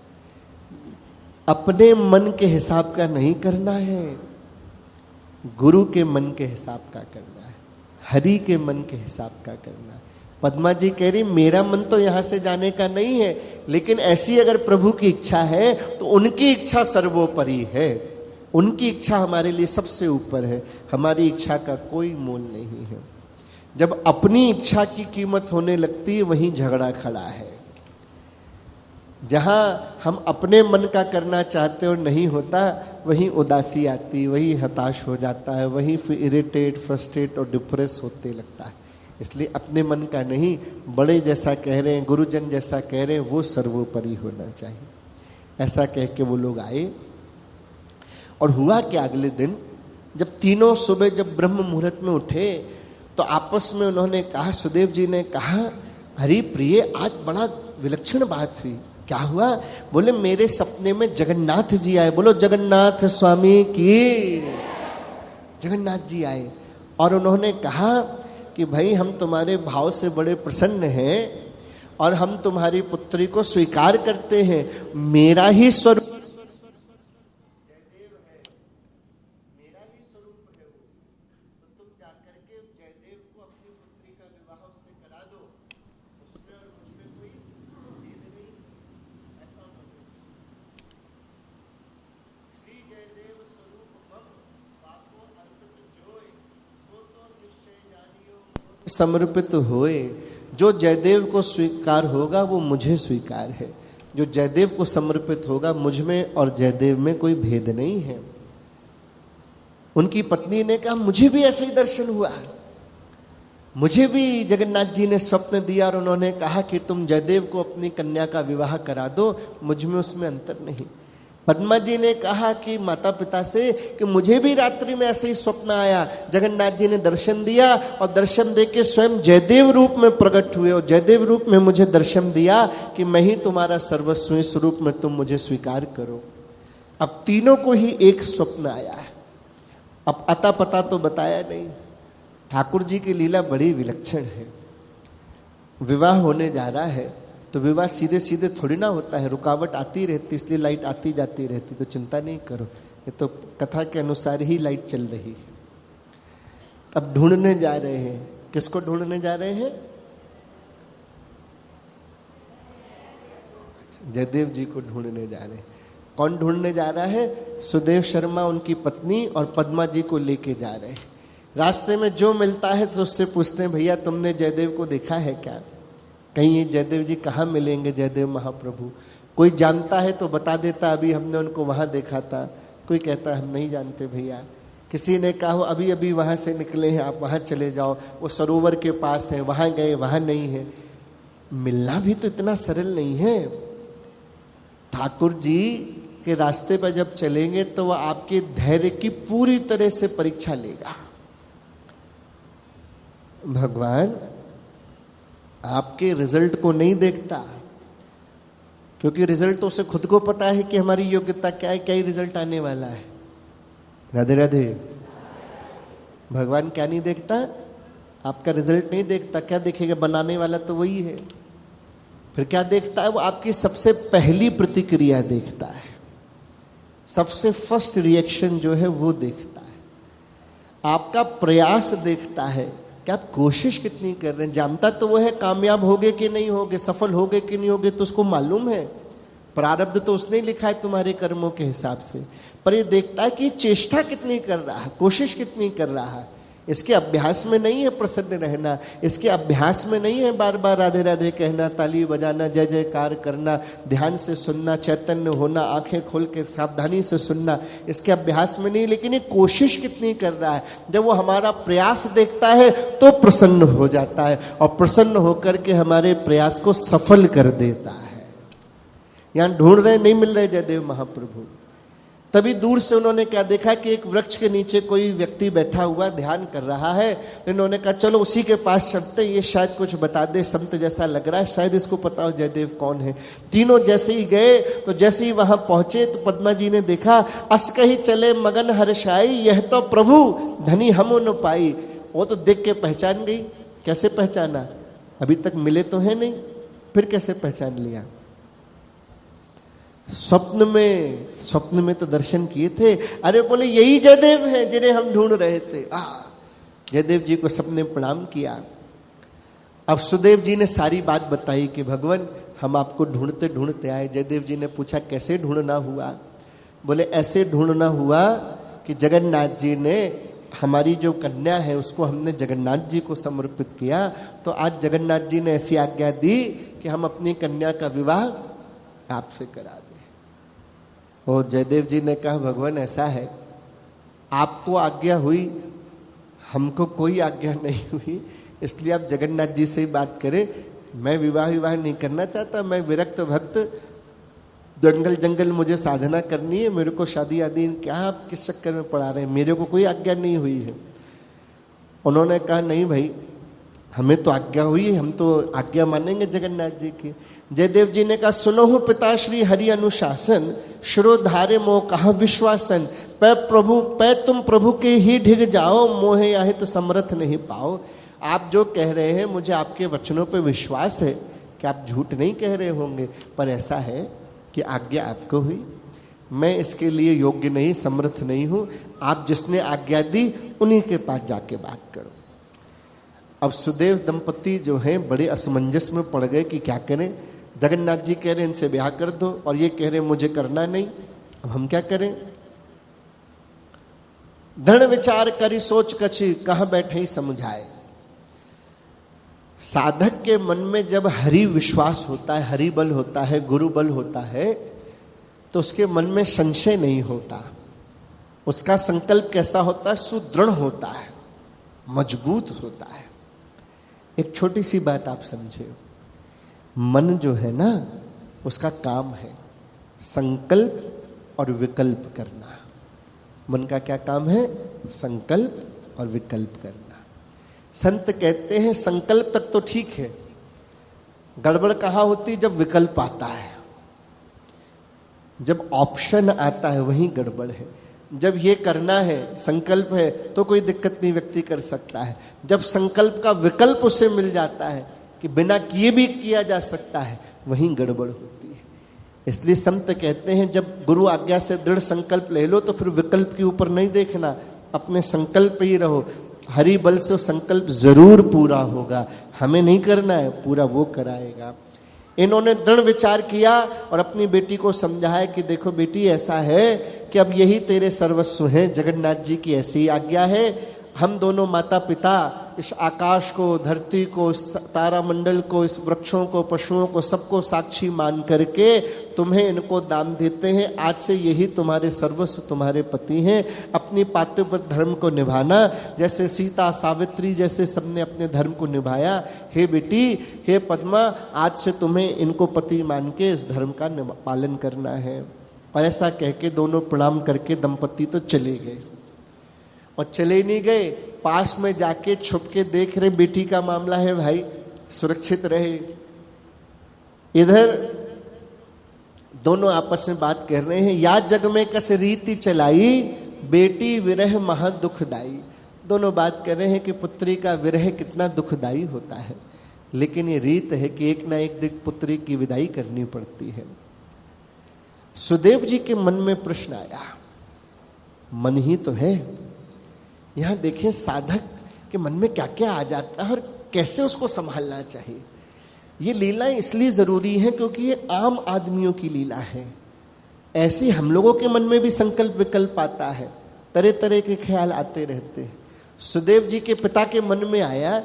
अपने मन के हिसाब का नहीं करना है, गुरु के मन के हिसाब का करना है, हरि के मन के हिसाब का करना है। पद्मा जी कह रही मेरा मन तो यहां से जाने का नहीं है, लेकिन ऐसी अगर प्रभु की इच्छा है तो उनकी इच्छा सर्वोपरि है, उनकी इच्छा हमारे लिए सबसे ऊपर है, हमारी इच्छा का कोई मोल नहीं है। जब अपनी इच्छा की कीमत होने लगती है वहीं झगड़ा खड़ा है। जहां हम अपने मन का करना चाहते और नहीं होता वहीं उदासी आती, वही हताश हो जाता है, वहीं फिर इरिटेट, फ्रस्ट्रेट और डिप्रेस होते लगता है। इसलिए अपने मन का नहीं, बड़े जैसा कह रहे हैं, गुरुजन जैसा कह रहे हैं वो सर्वोपरि होना चाहिए। ऐसा कह के वो लोग आए और हुआ कि अगले दिन जब तीनों सुबह जब ब्रह्म मुहूर्त में उठे तो आपस में उन्होंने कहा, सुदेव जी ने कहा, हरि प्रिय आज बड़ा विलक्षण बात हुई। क्या हुआ? बोले मेरे सपने में जगन्नाथ जी आए। बोलो जगन्नाथ स्वामी की। जगन्नाथ जी आए और उन्होंने कहा कि भाई हम तुम्हारे भाव से बड़े प्रसन्न हैं और हम तुम्हारी पुत्री को स्वीकार करते हैं। मेरा ही स्वरूप समर्पित होए। जो जयदेव को स्वीकार होगा वो मुझे स्वीकार है, जो जयदेव को समर्पित होगा मुझ में और जयदेव में कोई भेद नहीं है। उनकी पत्नी ने कहा मुझे भी ऐसे ही दर्शन हुआ, मुझे भी जगन्नाथ जी ने स्वप्न दिया और उन्होंने कहा कि तुम जयदेव को अपनी कन्या का विवाह करा दो, मुझ में उसमें अंतर नहीं। पद्मा जी ने कहा कि माता पिता से कि मुझे भी रात्रि में ऐसे ही स्वप्न आया, जगन्नाथ जी ने दर्शन दिया और दर्शन देके स्वयं जयदेव रूप में प्रकट हुए और जयदेव रूप में मुझे दर्शन दिया कि मैं ही तुम्हारा सर्वस्व, इस रूप में तुम मुझे स्वीकार करो। अब तीनों को ही एक स्वप्न आया है। अब अता पता तो बताया नहीं। ठाकुर जी की लीला बड़ी विलक्षण है। विवाह होने जा रहा है तो विवाह सीधे सीधे थोड़ी ना होता है, रुकावट आती रहती, इसलिए लाइट आती जाती रहती, तो चिंता नहीं करो, ये तो कथा के अनुसार ही लाइट चल रही है। अब ढूंढने जा रहे हैं किसको ढूंढने जा रहे हैं? जयदेव जी को ढूंढने जा रहे हैं। कौन ढूंढने जा रहा है? सुदेव शर्मा उनकी पत्नी और पद्मा जी को लेके जा रहे हैं। रास्ते में जो मिलता है तो उससे पूछते हैं, भैया तुमने जयदेव को देखा है क्या? कहीं ये जयदेव जी कहाँ मिलेंगे, जयदेव महाप्रभु? कोई जानता है तो बता देता, अभी हमने उनको वहाँ देखा था। कोई कहता हम नहीं जानते भैया। किसी ने कहा हो अभी अभी वहाँ से निकले हैं, आप वहाँ चले जाओ, वो सरोवर के पास है, वहाँ गए, वहाँ नहीं है। मिलना भी तो इतना सरल नहीं है। ठाकुर जी के रास्ते पर जब चलेंगे तो वह आपके धैर्य की पूरी तरह से परीक्षा लेगा। भगवान आपके रिजल्ट को नहीं देखता, क्योंकि रिजल्ट तो उसे खुद को पता है कि हमारी योग्यता क्या है, क्या ही रिजल्ट आने वाला है। राधे राधे। भगवान क्या नहीं देखता? आपका रिजल्ट नहीं देखता। क्या देखेगा? बनाने वाला तो वही है। फिर क्या देखता है? वो आपकी सबसे पहली प्रतिक्रिया देखता है, सबसे फर्स्ट रिएक्शन जो है वो देखता है, आपका प्रयास देखता है कि आप कोशिश कितनी कर रहे हैं। जानता तो वो है कामयाब होगे कि नहीं होगे, सफल होगे कि नहीं होगे, तो उसको मालूम है। प्रारब्ध तो उसने लिखा है तुम्हारे कर्मों के हिसाब से, पर ये देखता है कि चेष्टा कितनी कर रहा है, कोशिश कितनी कर रहा है। इसके अभ्यास में नहीं है प्रसन्न रहना, इसके अभ्यास में नहीं है बार बार राधे राधे कहना, ताली बजाना, जय जयकार करना, ध्यान से सुनना, चैतन्य होना, आंखें खोल के सावधानी से सुनना, इसके अभ्यास में नहीं। लेकिन ये कोशिश कितनी कर रहा है। जब वो हमारा प्रयास देखता है तो प्रसन्न हो जाता है, और प्रसन्न होकर के हमारे प्रयास को सफल कर देता है। यहाँ ढूंढ रहे, नहीं मिल रहे जयदेव महाप्रभु। तभी दूर से उन्होंने क्या देखा कि एक वृक्ष के नीचे कोई व्यक्ति बैठा हुआ ध्यान कर रहा है। इन्होंने कहा चलो उसी के पास चलते, ये शायद कुछ बता दे, संत जैसा लग रहा है, शायद इसको पता हो जयदेव कौन है। तीनों जैसे ही गए तो जैसे ही वहां पहुंचे तो पद्मा जी ने देखा, अस कही चले मगन हर्षाई, यह तो प्रभु धनी हम न पाई। वो तो देख के पहचान गई। कैसे पहचाना? अभी तक मिले तो है नहीं, फिर कैसे पहचान लिया? स्वप्न में तो दर्शन किए थे। अरे बोले यही जयदेव हैं जिन्हें हम ढूंढ रहे थे। जयदेव जी को सबने प्रणाम किया। अब सुदेव जी ने सारी बात बताई कि भगवान हम आपको ढूंढते ढूंढते आए। जयदेव जी ने पूछा कैसे ढूंढना हुआ? बोले ऐसे ढूंढना हुआ कि जगन्नाथ जी ने, हमारी जो कन्या है उसको हमने जगन्नाथ जी को समर्पित किया, तो आज जगन्नाथ जी ने ऐसी आज्ञा दी कि हम अपनी कन्या का विवाह आपसे करा दें। और जयदेव जी ने कहा भगवान ऐसा है, आपको आज्ञा हुई, हमको कोई आज्ञा नहीं हुई, इसलिए आप जगन्नाथ जी से ही बात करें। मैं विवाह नहीं करना चाहता, मैं विरक्त भक्त, जंगल मुझे साधना करनी है, मेरे को शादी आदि क्या आप किस चक्कर में पड़ा रहे हैं, मेरे को कोई आज्ञा नहीं हुई है। उन्होंने कहा नहीं भाई, हमें तो आज्ञा हुई है, हम तो आज्ञा मानेंगे जगन्नाथ जी की। जयदेव जी ने कहा सुनो पिता श्री हरि अनुशासन, श्रोधारे मोह कहा विश्वासन, पै तुम प्रभु के ही ढिग जाओ, मोहे याहित समर्थ नहीं पाओ। आप जो कह रहे हैं मुझे आपके वचनों पे विश्वास है कि आप झूठ नहीं कह रहे होंगे, पर ऐसा है कि आज्ञा आपको हुई, मैं इसके लिए योग्य नहीं, समर्थ नहीं हूं। आप जिसने आज्ञा दी उन्हीं के पास जाके बात करो। अब सुदेव दंपति जो हैं बड़े असमंजस में पड़ गए कि क्या करें। जगन्नाथ जी कह रहे इनसे ब्याह कर दो, और ये कह रहे मुझे करना नहीं, अब हम क्या करें। दृढ़ विचार करी सोच कछि, कहाँ बैठे ही समझाए। साधक के मन में जब हरि विश्वास होता है, हरि बल होता है, गुरु बल होता है, तो उसके मन में संशय नहीं होता। उसका संकल्प कैसा होता है? सुदृढ़ होता है, मजबूत होता है। एक छोटी सी बात आप समझे, मन जो है ना, उसका काम है संकल्प और विकल्प करना। मन का क्या काम है? संकल्प और विकल्प करना। संत कहते हैं संकल्प तक तो ठीक है, गड़बड़ कहाँ होती? जब विकल्प आता है, जब ऑप्शन आता है, वहीं गड़बड़ है। जब ये करना है, संकल्प है, तो कोई दिक्कत नहीं, व्यक्ति कर सकता है। जब संकल्प का विकल्प उसे मिल जाता है कि बिना किए भी किया जा सकता है, वहीं गड़बड़ होती है। इसलिए संत कहते हैं जब गुरु आज्ञा से दृढ़ संकल्प ले लो तो फिर विकल्प के ऊपर नहीं देखना, अपने संकल्प पे ही रहो। हरि बल से संकल्प जरूर पूरा होगा, हमें नहीं करना है, पूरा वो कराएगा। इन्होंने दृढ़ विचार किया और अपनी बेटी को समझाया कि देखो बेटी, ऐसा है कि अब यही तेरे सर्वस्व हैं, जगन्नाथ जी की ऐसी आज्ञा है। हम दोनों माता पिता इस आकाश को, धरती को, इस तारामंडल को, इस वृक्षों को, पशुओं को, सबको साक्षी मान करके तुम्हें इनको दान देते हैं। आज से यही तुम्हारे सर्वस्व, तुम्हारे पति हैं। अपनी पातिव्रत धर्म को निभाना, जैसे सीता सावित्री जैसे सबने अपने धर्म को निभाया। हे बेटी, हे पद्मा, आज से तुम्हें इनको पति मान के इस धर्म का पालन करना है। और ऐसा कह के दोनों प्रणाम करके दंपति तो चले गए। और चले नहीं गए, पास में जाके छुप के देख रहे, बेटी का मामला है भाई, सुरक्षित रहे। इधर दोनों आपस में बात कर रहे हैं। या जग में कस रीति चलाई, बेटी विरह महा दुखदाई। दोनों बात कर रहे हैं कि पुत्री का विरह कितना दुखदाई होता है, लेकिन ये रीत है कि एक ना एक दिन पुत्री की विदाई करनी पड़ती है। सुदेव जी के मन में प्रश्न आया, मन ही तो है। यहां देखें साधक के मन में क्या क्या आ जाता है और कैसे उसको संभालना चाहिए। ये लीलाएं इसलिए जरूरी है क्योंकि ये आम आदमियों की लीला है। ऐसे हम लोगों के मन में भी संकल्प विकल्प आता है, तरह तरह के ख्याल आते रहते हैं। सुदेव जी के पिता के मन में आया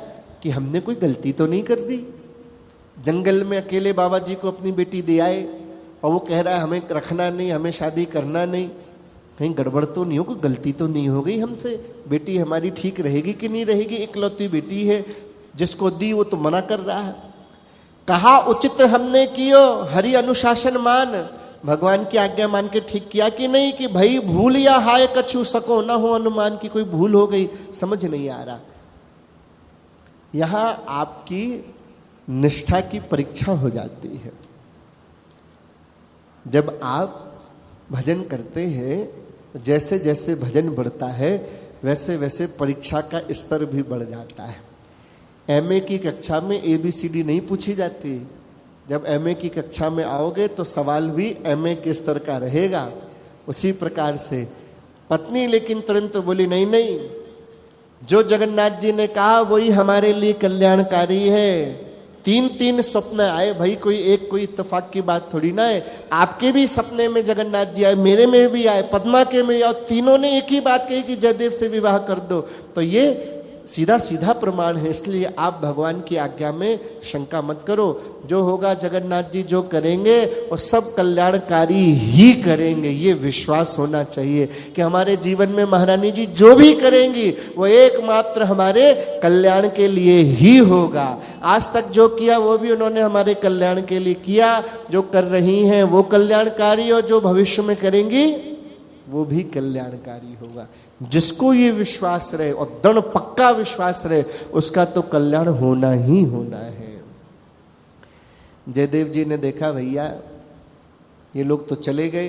कि हमने कोई गलती तो नहीं कर दी। जंगल में अकेले बाबा जी को अपनी बेटी दे आए और वो कह रहा है हमें रखना नहीं, हमें शादी करना नहीं। कहीं गड़बड़ तो नहीं हो, कोई गलती तो नहीं हो गई हमसे? बेटी हमारी ठीक रहेगी कि नहीं रहेगी? इकलौती बेटी है, जिसको दी वो तो मना कर रहा है। कहा उचित हमने कियो हरि अनुशासन मान। भगवान की आज्ञा मान के ठीक किया कि नहीं कि भाई भूल या हाय कछु सको न हो अनुमान की कोई भूल हो गई, समझ नहीं आ रहा। यहां आपकी निष्ठा की परीक्षा हो जाती है। जब आप भजन करते हैं, जैसे जैसे भजन बढ़ता है वैसे वैसे परीक्षा का स्तर भी बढ़ जाता है। एमए की कक्षा में ABCD नहीं पूछी जाती। जब एमए की कक्षा में आओगे तो सवाल भी एमए के स्तर का रहेगा। उसी प्रकार से पत्नी लेकिन तुरंत बोली नहीं नहीं, जो जगन्नाथ जी ने कहा वही हमारे लिए कल्याणकारी है। 3 सपने आए भाई, कोई एक कोई इत्तेफाक की बात थोड़ी ना है। आपके भी सपने में जगन्नाथ जी आए, मेरे में भी आए, पद्मा के में, और तीनों ने एक ही बात कही कि जयदेव से विवाह कर दो। तो ये सीधा सीधा प्रमाण है। इसलिए आप भगवान की आज्ञा में शंका मत करो। जो होगा जगन्नाथ जी जो करेंगे और सब कल्याणकारी ही करेंगे, ये विश्वास होना चाहिए कि हमारे जीवन में महारानी जी जो भी करेंगी वो एकमात्र हमारे कल्याण के लिए ही होगा। आज तक जो किया वो भी उन्होंने हमारे कल्याण के लिए किया। जो कर रही हैं वो कल्याणकारी, और जो भविष्य में करेंगी वो भी कल्याणकारी होगा। जिसको ये विश्वास रहे और दृढ़ पक्का विश्वास रहे, उसका तो कल्याण होना ही होना है। जयदेव जी ने देखा भैया ये लोग तो चले गए।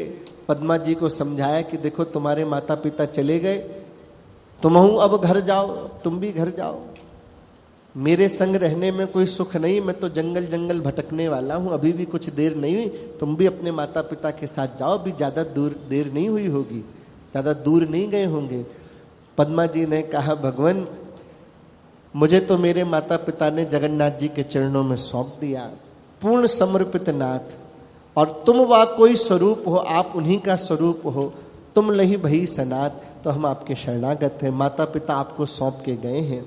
पद्मा जी को समझाया कि देखो तुम्हारे माता पिता चले गए, तुम अब घर जाओ, तुम भी घर जाओ। मेरे संग रहने में कोई सुख नहीं, मैं तो जंगल जंगल भटकने वाला हूँ। अभी भी कुछ देर नहीं हुई, तुम भी अपने माता पिता के साथ जाओ। अभी ज़्यादा देर नहीं हुई होगी, ज़्यादा दूर नहीं गए होंगे। पद्मा जी ने कहा भगवान, मुझे तो मेरे माता पिता ने जगन्नाथ जी के चरणों में सौंप दिया, पूर्ण समर्पित नाथ। और तुम वा कोई स्वरूप हो, आप उन्हीं का स्वरूप हो। तुम लही भई सनात, तो हम आपके शरणागत हैं। माता पिता आपको सौंप के गए हैं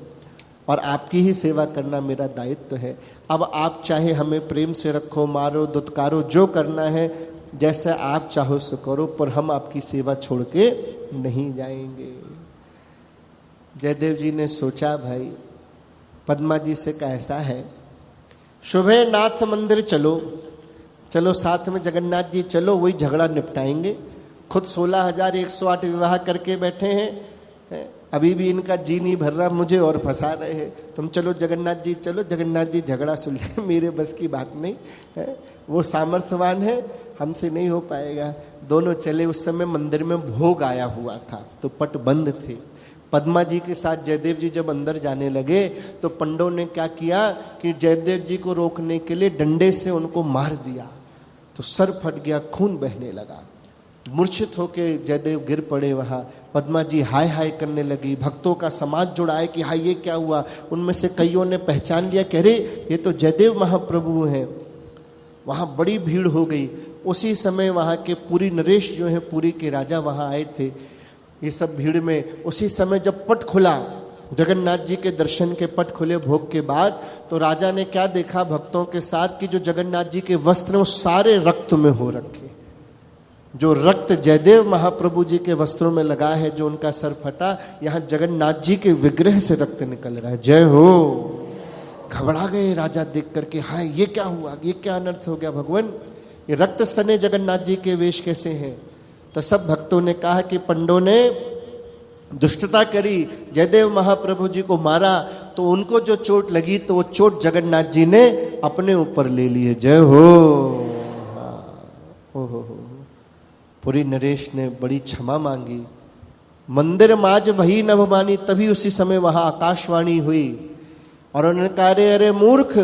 और आपकी ही सेवा करना मेरा दायित्व है। अब आप चाहे हमें प्रेम से रखो, मारो, दुत्कारो, जो करना है जैसा आप चाहो सो करो, पर हम आपकी सेवा छोड़ के नहीं जाएंगे। जयदेव जी ने सोचा भाई पद्मा जी से कैसा है, सुबह नाथ मंदिर चलो, चलो साथ में जगन्नाथ जी चलो, वही झगड़ा निपटाएंगे। खुद 16,108 विवाह करके बैठे हैं, अभी भी इनका जी नहीं भर रहा, मुझे और फंसा रहे हैं। तुम चलो जगन्नाथ जी चलो, जगन्नाथ जी झगड़ा सुलझे, मेरे बस की बात नहीं है। वो सामर्थ्यवान है, हमसे नहीं हो पाएगा। दोनों चले। उस समय मंदिर में भोग आया हुआ था तो पट बंद थे। पद्मा जी के साथ जयदेव जी जब अंदर जाने लगे तो पंडों ने क्या किया कि जयदेव जी को रोकने के लिए डंडे से उनको मार दिया, तो सर फट गया, खून बहने लगा। मूर्छित होके जयदेव गिर पड़े वहाँ। पद्मा जी हाय हाय करने लगी, भक्तों का समाज जुड़ा है कि हाय ये क्या हुआ। उनमें से कईयों ने पहचान लिया, कह रहे ये तो जयदेव महाप्रभु हैं। वहाँ बड़ी भीड़ हो गई। उसी समय वहाँ के पुरी नरेश जो है, पुरी के राजा वहाँ आए थे ये सब भीड़ में। उसी समय जब पट खुला, जगन्नाथ जी के दर्शन के पट खुले भोग के बाद, तो राजा ने क्या देखा भक्तों के साथ कि जो जगन्नाथ जी के वस्त्र वो सारे रक्त में हो रखे। जो रक्त जयदेव महाप्रभु जी के वस्त्रों में लगा है, जो उनका सर फटा, यहाँ जगन्नाथ जी के विग्रह से रक्त निकल रहा है। जय हो। घबरा गए राजा देख करके, हाय ये क्या हुआ, ये क्या अनर्थ हो गया भगवान, ये रक्त सने जगन्नाथ जी के वेश कैसे हैं। तो सब भक्तों ने कहा कि पंडों ने दुष्टता करी, जयदेव महाप्रभु जी को मारा, तो उनको जो चोट लगी तो वो चोट जगन्नाथ जी ने अपने ऊपर ले ली है। जय हो। हो। पुरी नरेश ने बड़ी क्षमा मांगी। मंदिर माज वही नभमानी, तभी उसी समय वहां आकाशवाणी हुई और उन्होंने कहा अरे मूर्ख,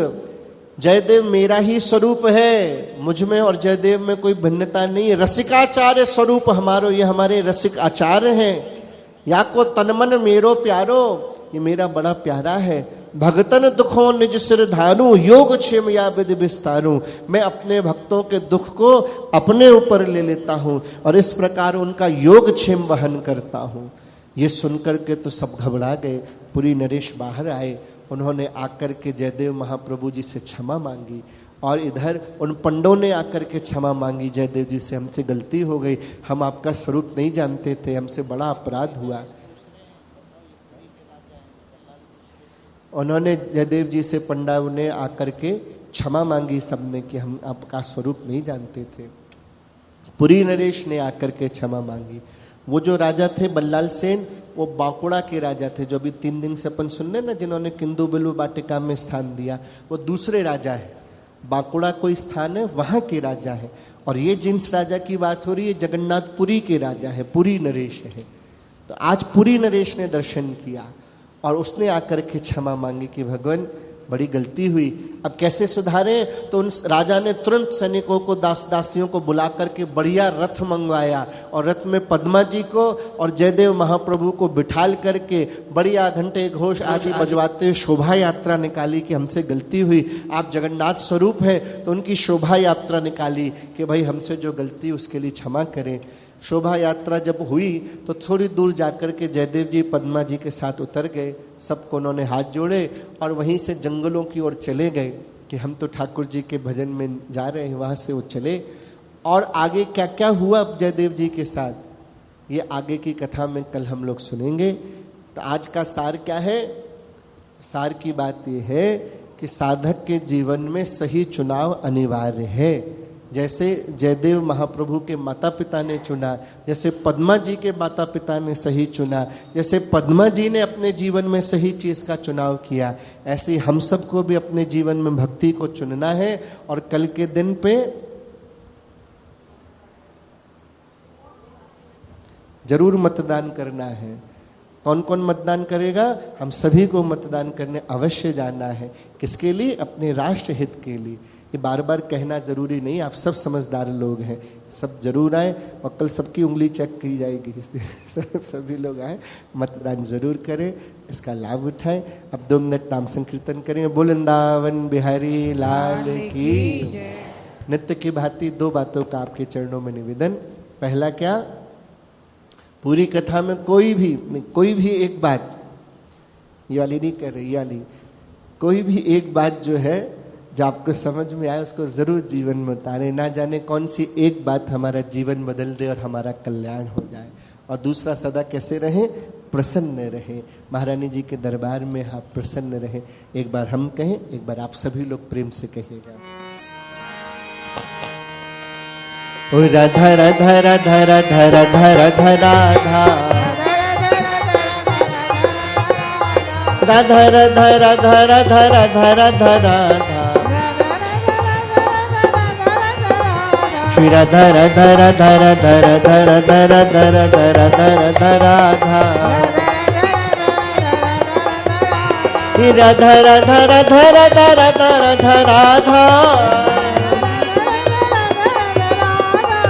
जयदेव मेरा ही स्वरूप है, मुझ में और जयदेव में कोई भिन्नता नहीं है। रसिकाचार्य स्वरूप हमारो, ये हमारे रसिक आचार्य हैं। या को तनमन मेरो प्यारो, ये मेरा बड़ा प्यारा है। भगतन दुखों निज सिर धारू, योग क्षेम या विधि विस्तारू। मैं अपने भक्तों के दुख को अपने ऊपर ले लेता हूँ और इस प्रकार उनका योग क्षेम वहन करता हूँ। ये सुनकर के तो सब घबरा गए। पुरी नरेश बाहर आए, उन्होंने आकर के जयदेव महाप्रभु जी से क्षमा मांगी और इधर उन पंडों ने आकर के क्षमा मांगी, जयदेव जी से हमसे गलती हो गई, हम आपका स्वरूप नहीं जानते थे, हमसे बड़ा अपराध हुआ। उन्होंने जयदेव जी से पंडाओं ने आकर के क्षमा मांगी सबने कि हम आपका स्वरूप नहीं जानते थे। पुरी नरेश ने आकर के क्षमा मांगी। वो जो राजा थे बल्लाल सेन, वो बांकुड़ा के राजा थे, जो अभी 3 दिन से अपन सुन रहे ना, जिन्होंने किंदु बिल्व वाटिका में स्थान दिया, वो दूसरे राजा है। बांकुड़ा कोई स्थान है, वहाँ के राजा है। और ये जिस राजा की बात हो रही है जगन्नाथपुरी के राजा है, पुरी नरेश है। तो आज पुरी नरेश ने दर्शन किया और उसने आकर के क्षमा मांगी कि भगवान बड़ी गलती हुई, अब कैसे सुधारे। तो उन राजा ने तुरंत सैनिकों को, दासियों को बुला करके बढ़िया रथ मंगवाया और रथ में पद्मा जी को और जयदेव महाप्रभु को बिठाल करके बढ़िया घंटे घोष आदि बजवाते हुए शोभा यात्रा निकाली कि हमसे गलती हुई, आप जगन्नाथ स्वरूप है। तो उनकी शोभा यात्रा निकाली कि भाई हमसे जो गलती उसके लिए क्षमा करें। शोभा यात्रा जब हुई तो थोड़ी दूर जाकर के जयदेव जी पद्मा जी के साथ उतर गए, सबको उन्होंने हाथ जोड़े और वहीं से जंगलों की ओर चले गए कि हम तो ठाकुर जी के भजन में जा रहे हैं। वहाँ से वो चले और आगे क्या क्या हुआ जयदेव जी के साथ, ये आगे की कथा में कल हम लोग सुनेंगे। तो आज का सार क्या है? सार की बात ये है कि साधक के जीवन में सही चुनाव अनिवार्य है। जैसे जयदेव महाप्रभु के माता पिता ने चुना, जैसे पद्मा जी के माता पिता ने सही चुना, जैसे पद्मा जी ने अपने जीवन में सही चीज़ का चुनाव किया, ऐसे हम सबको भी अपने जीवन में भक्ति को चुनना है। और कल के दिन पे जरूर मतदान करना है। कौन कौन मतदान करेगा? हम सभी को मतदान करने अवश्य जाना है। किसके लिए? अपने राष्ट्र हित के लिए। ये बार बार कहना जरूरी नहीं, आप सब समझदार लोग हैं, सब जरूर आए और कल सबकी उंगली चेक की जाएगी, सभी लोग आए, मतदान जरूर करें, इसका लाभ उठाएं। अब 2 मिनट नाम संकीर्तन करें। वृंदावन बिहारी लाल की। नित्य की भांति 2 बातों का आपके चरणों में निवेदन। पहला क्या? पूरी कथा में कोई भी एक बात, ये वाली नहीं कर रही, ये वाली, कोई भी एक बात जो है जो आपको समझ में आए उसको जरूर जीवन में उतारे। ना जाने कौन सी एक बात हमारा जीवन बदल दे और हमारा कल्याण हो जाए। और दूसरा, सदा कैसे रहें? प्रसन्न रहें। महारानी जी के दरबार में आप प्रसन्न रहें। एक बार हम कहें, एक बार आप सभी लोग प्रेम से कहिएगा। ओ राधा राधा राधा राधा राधा राधा राधा राधा राधा राधा राधा राधा राधा राधा श्री राधा राधा राधा राधा राधा राधा राधा राधा राधा राधा राधा राधा राधा राधा राधा राधा राधा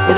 राधा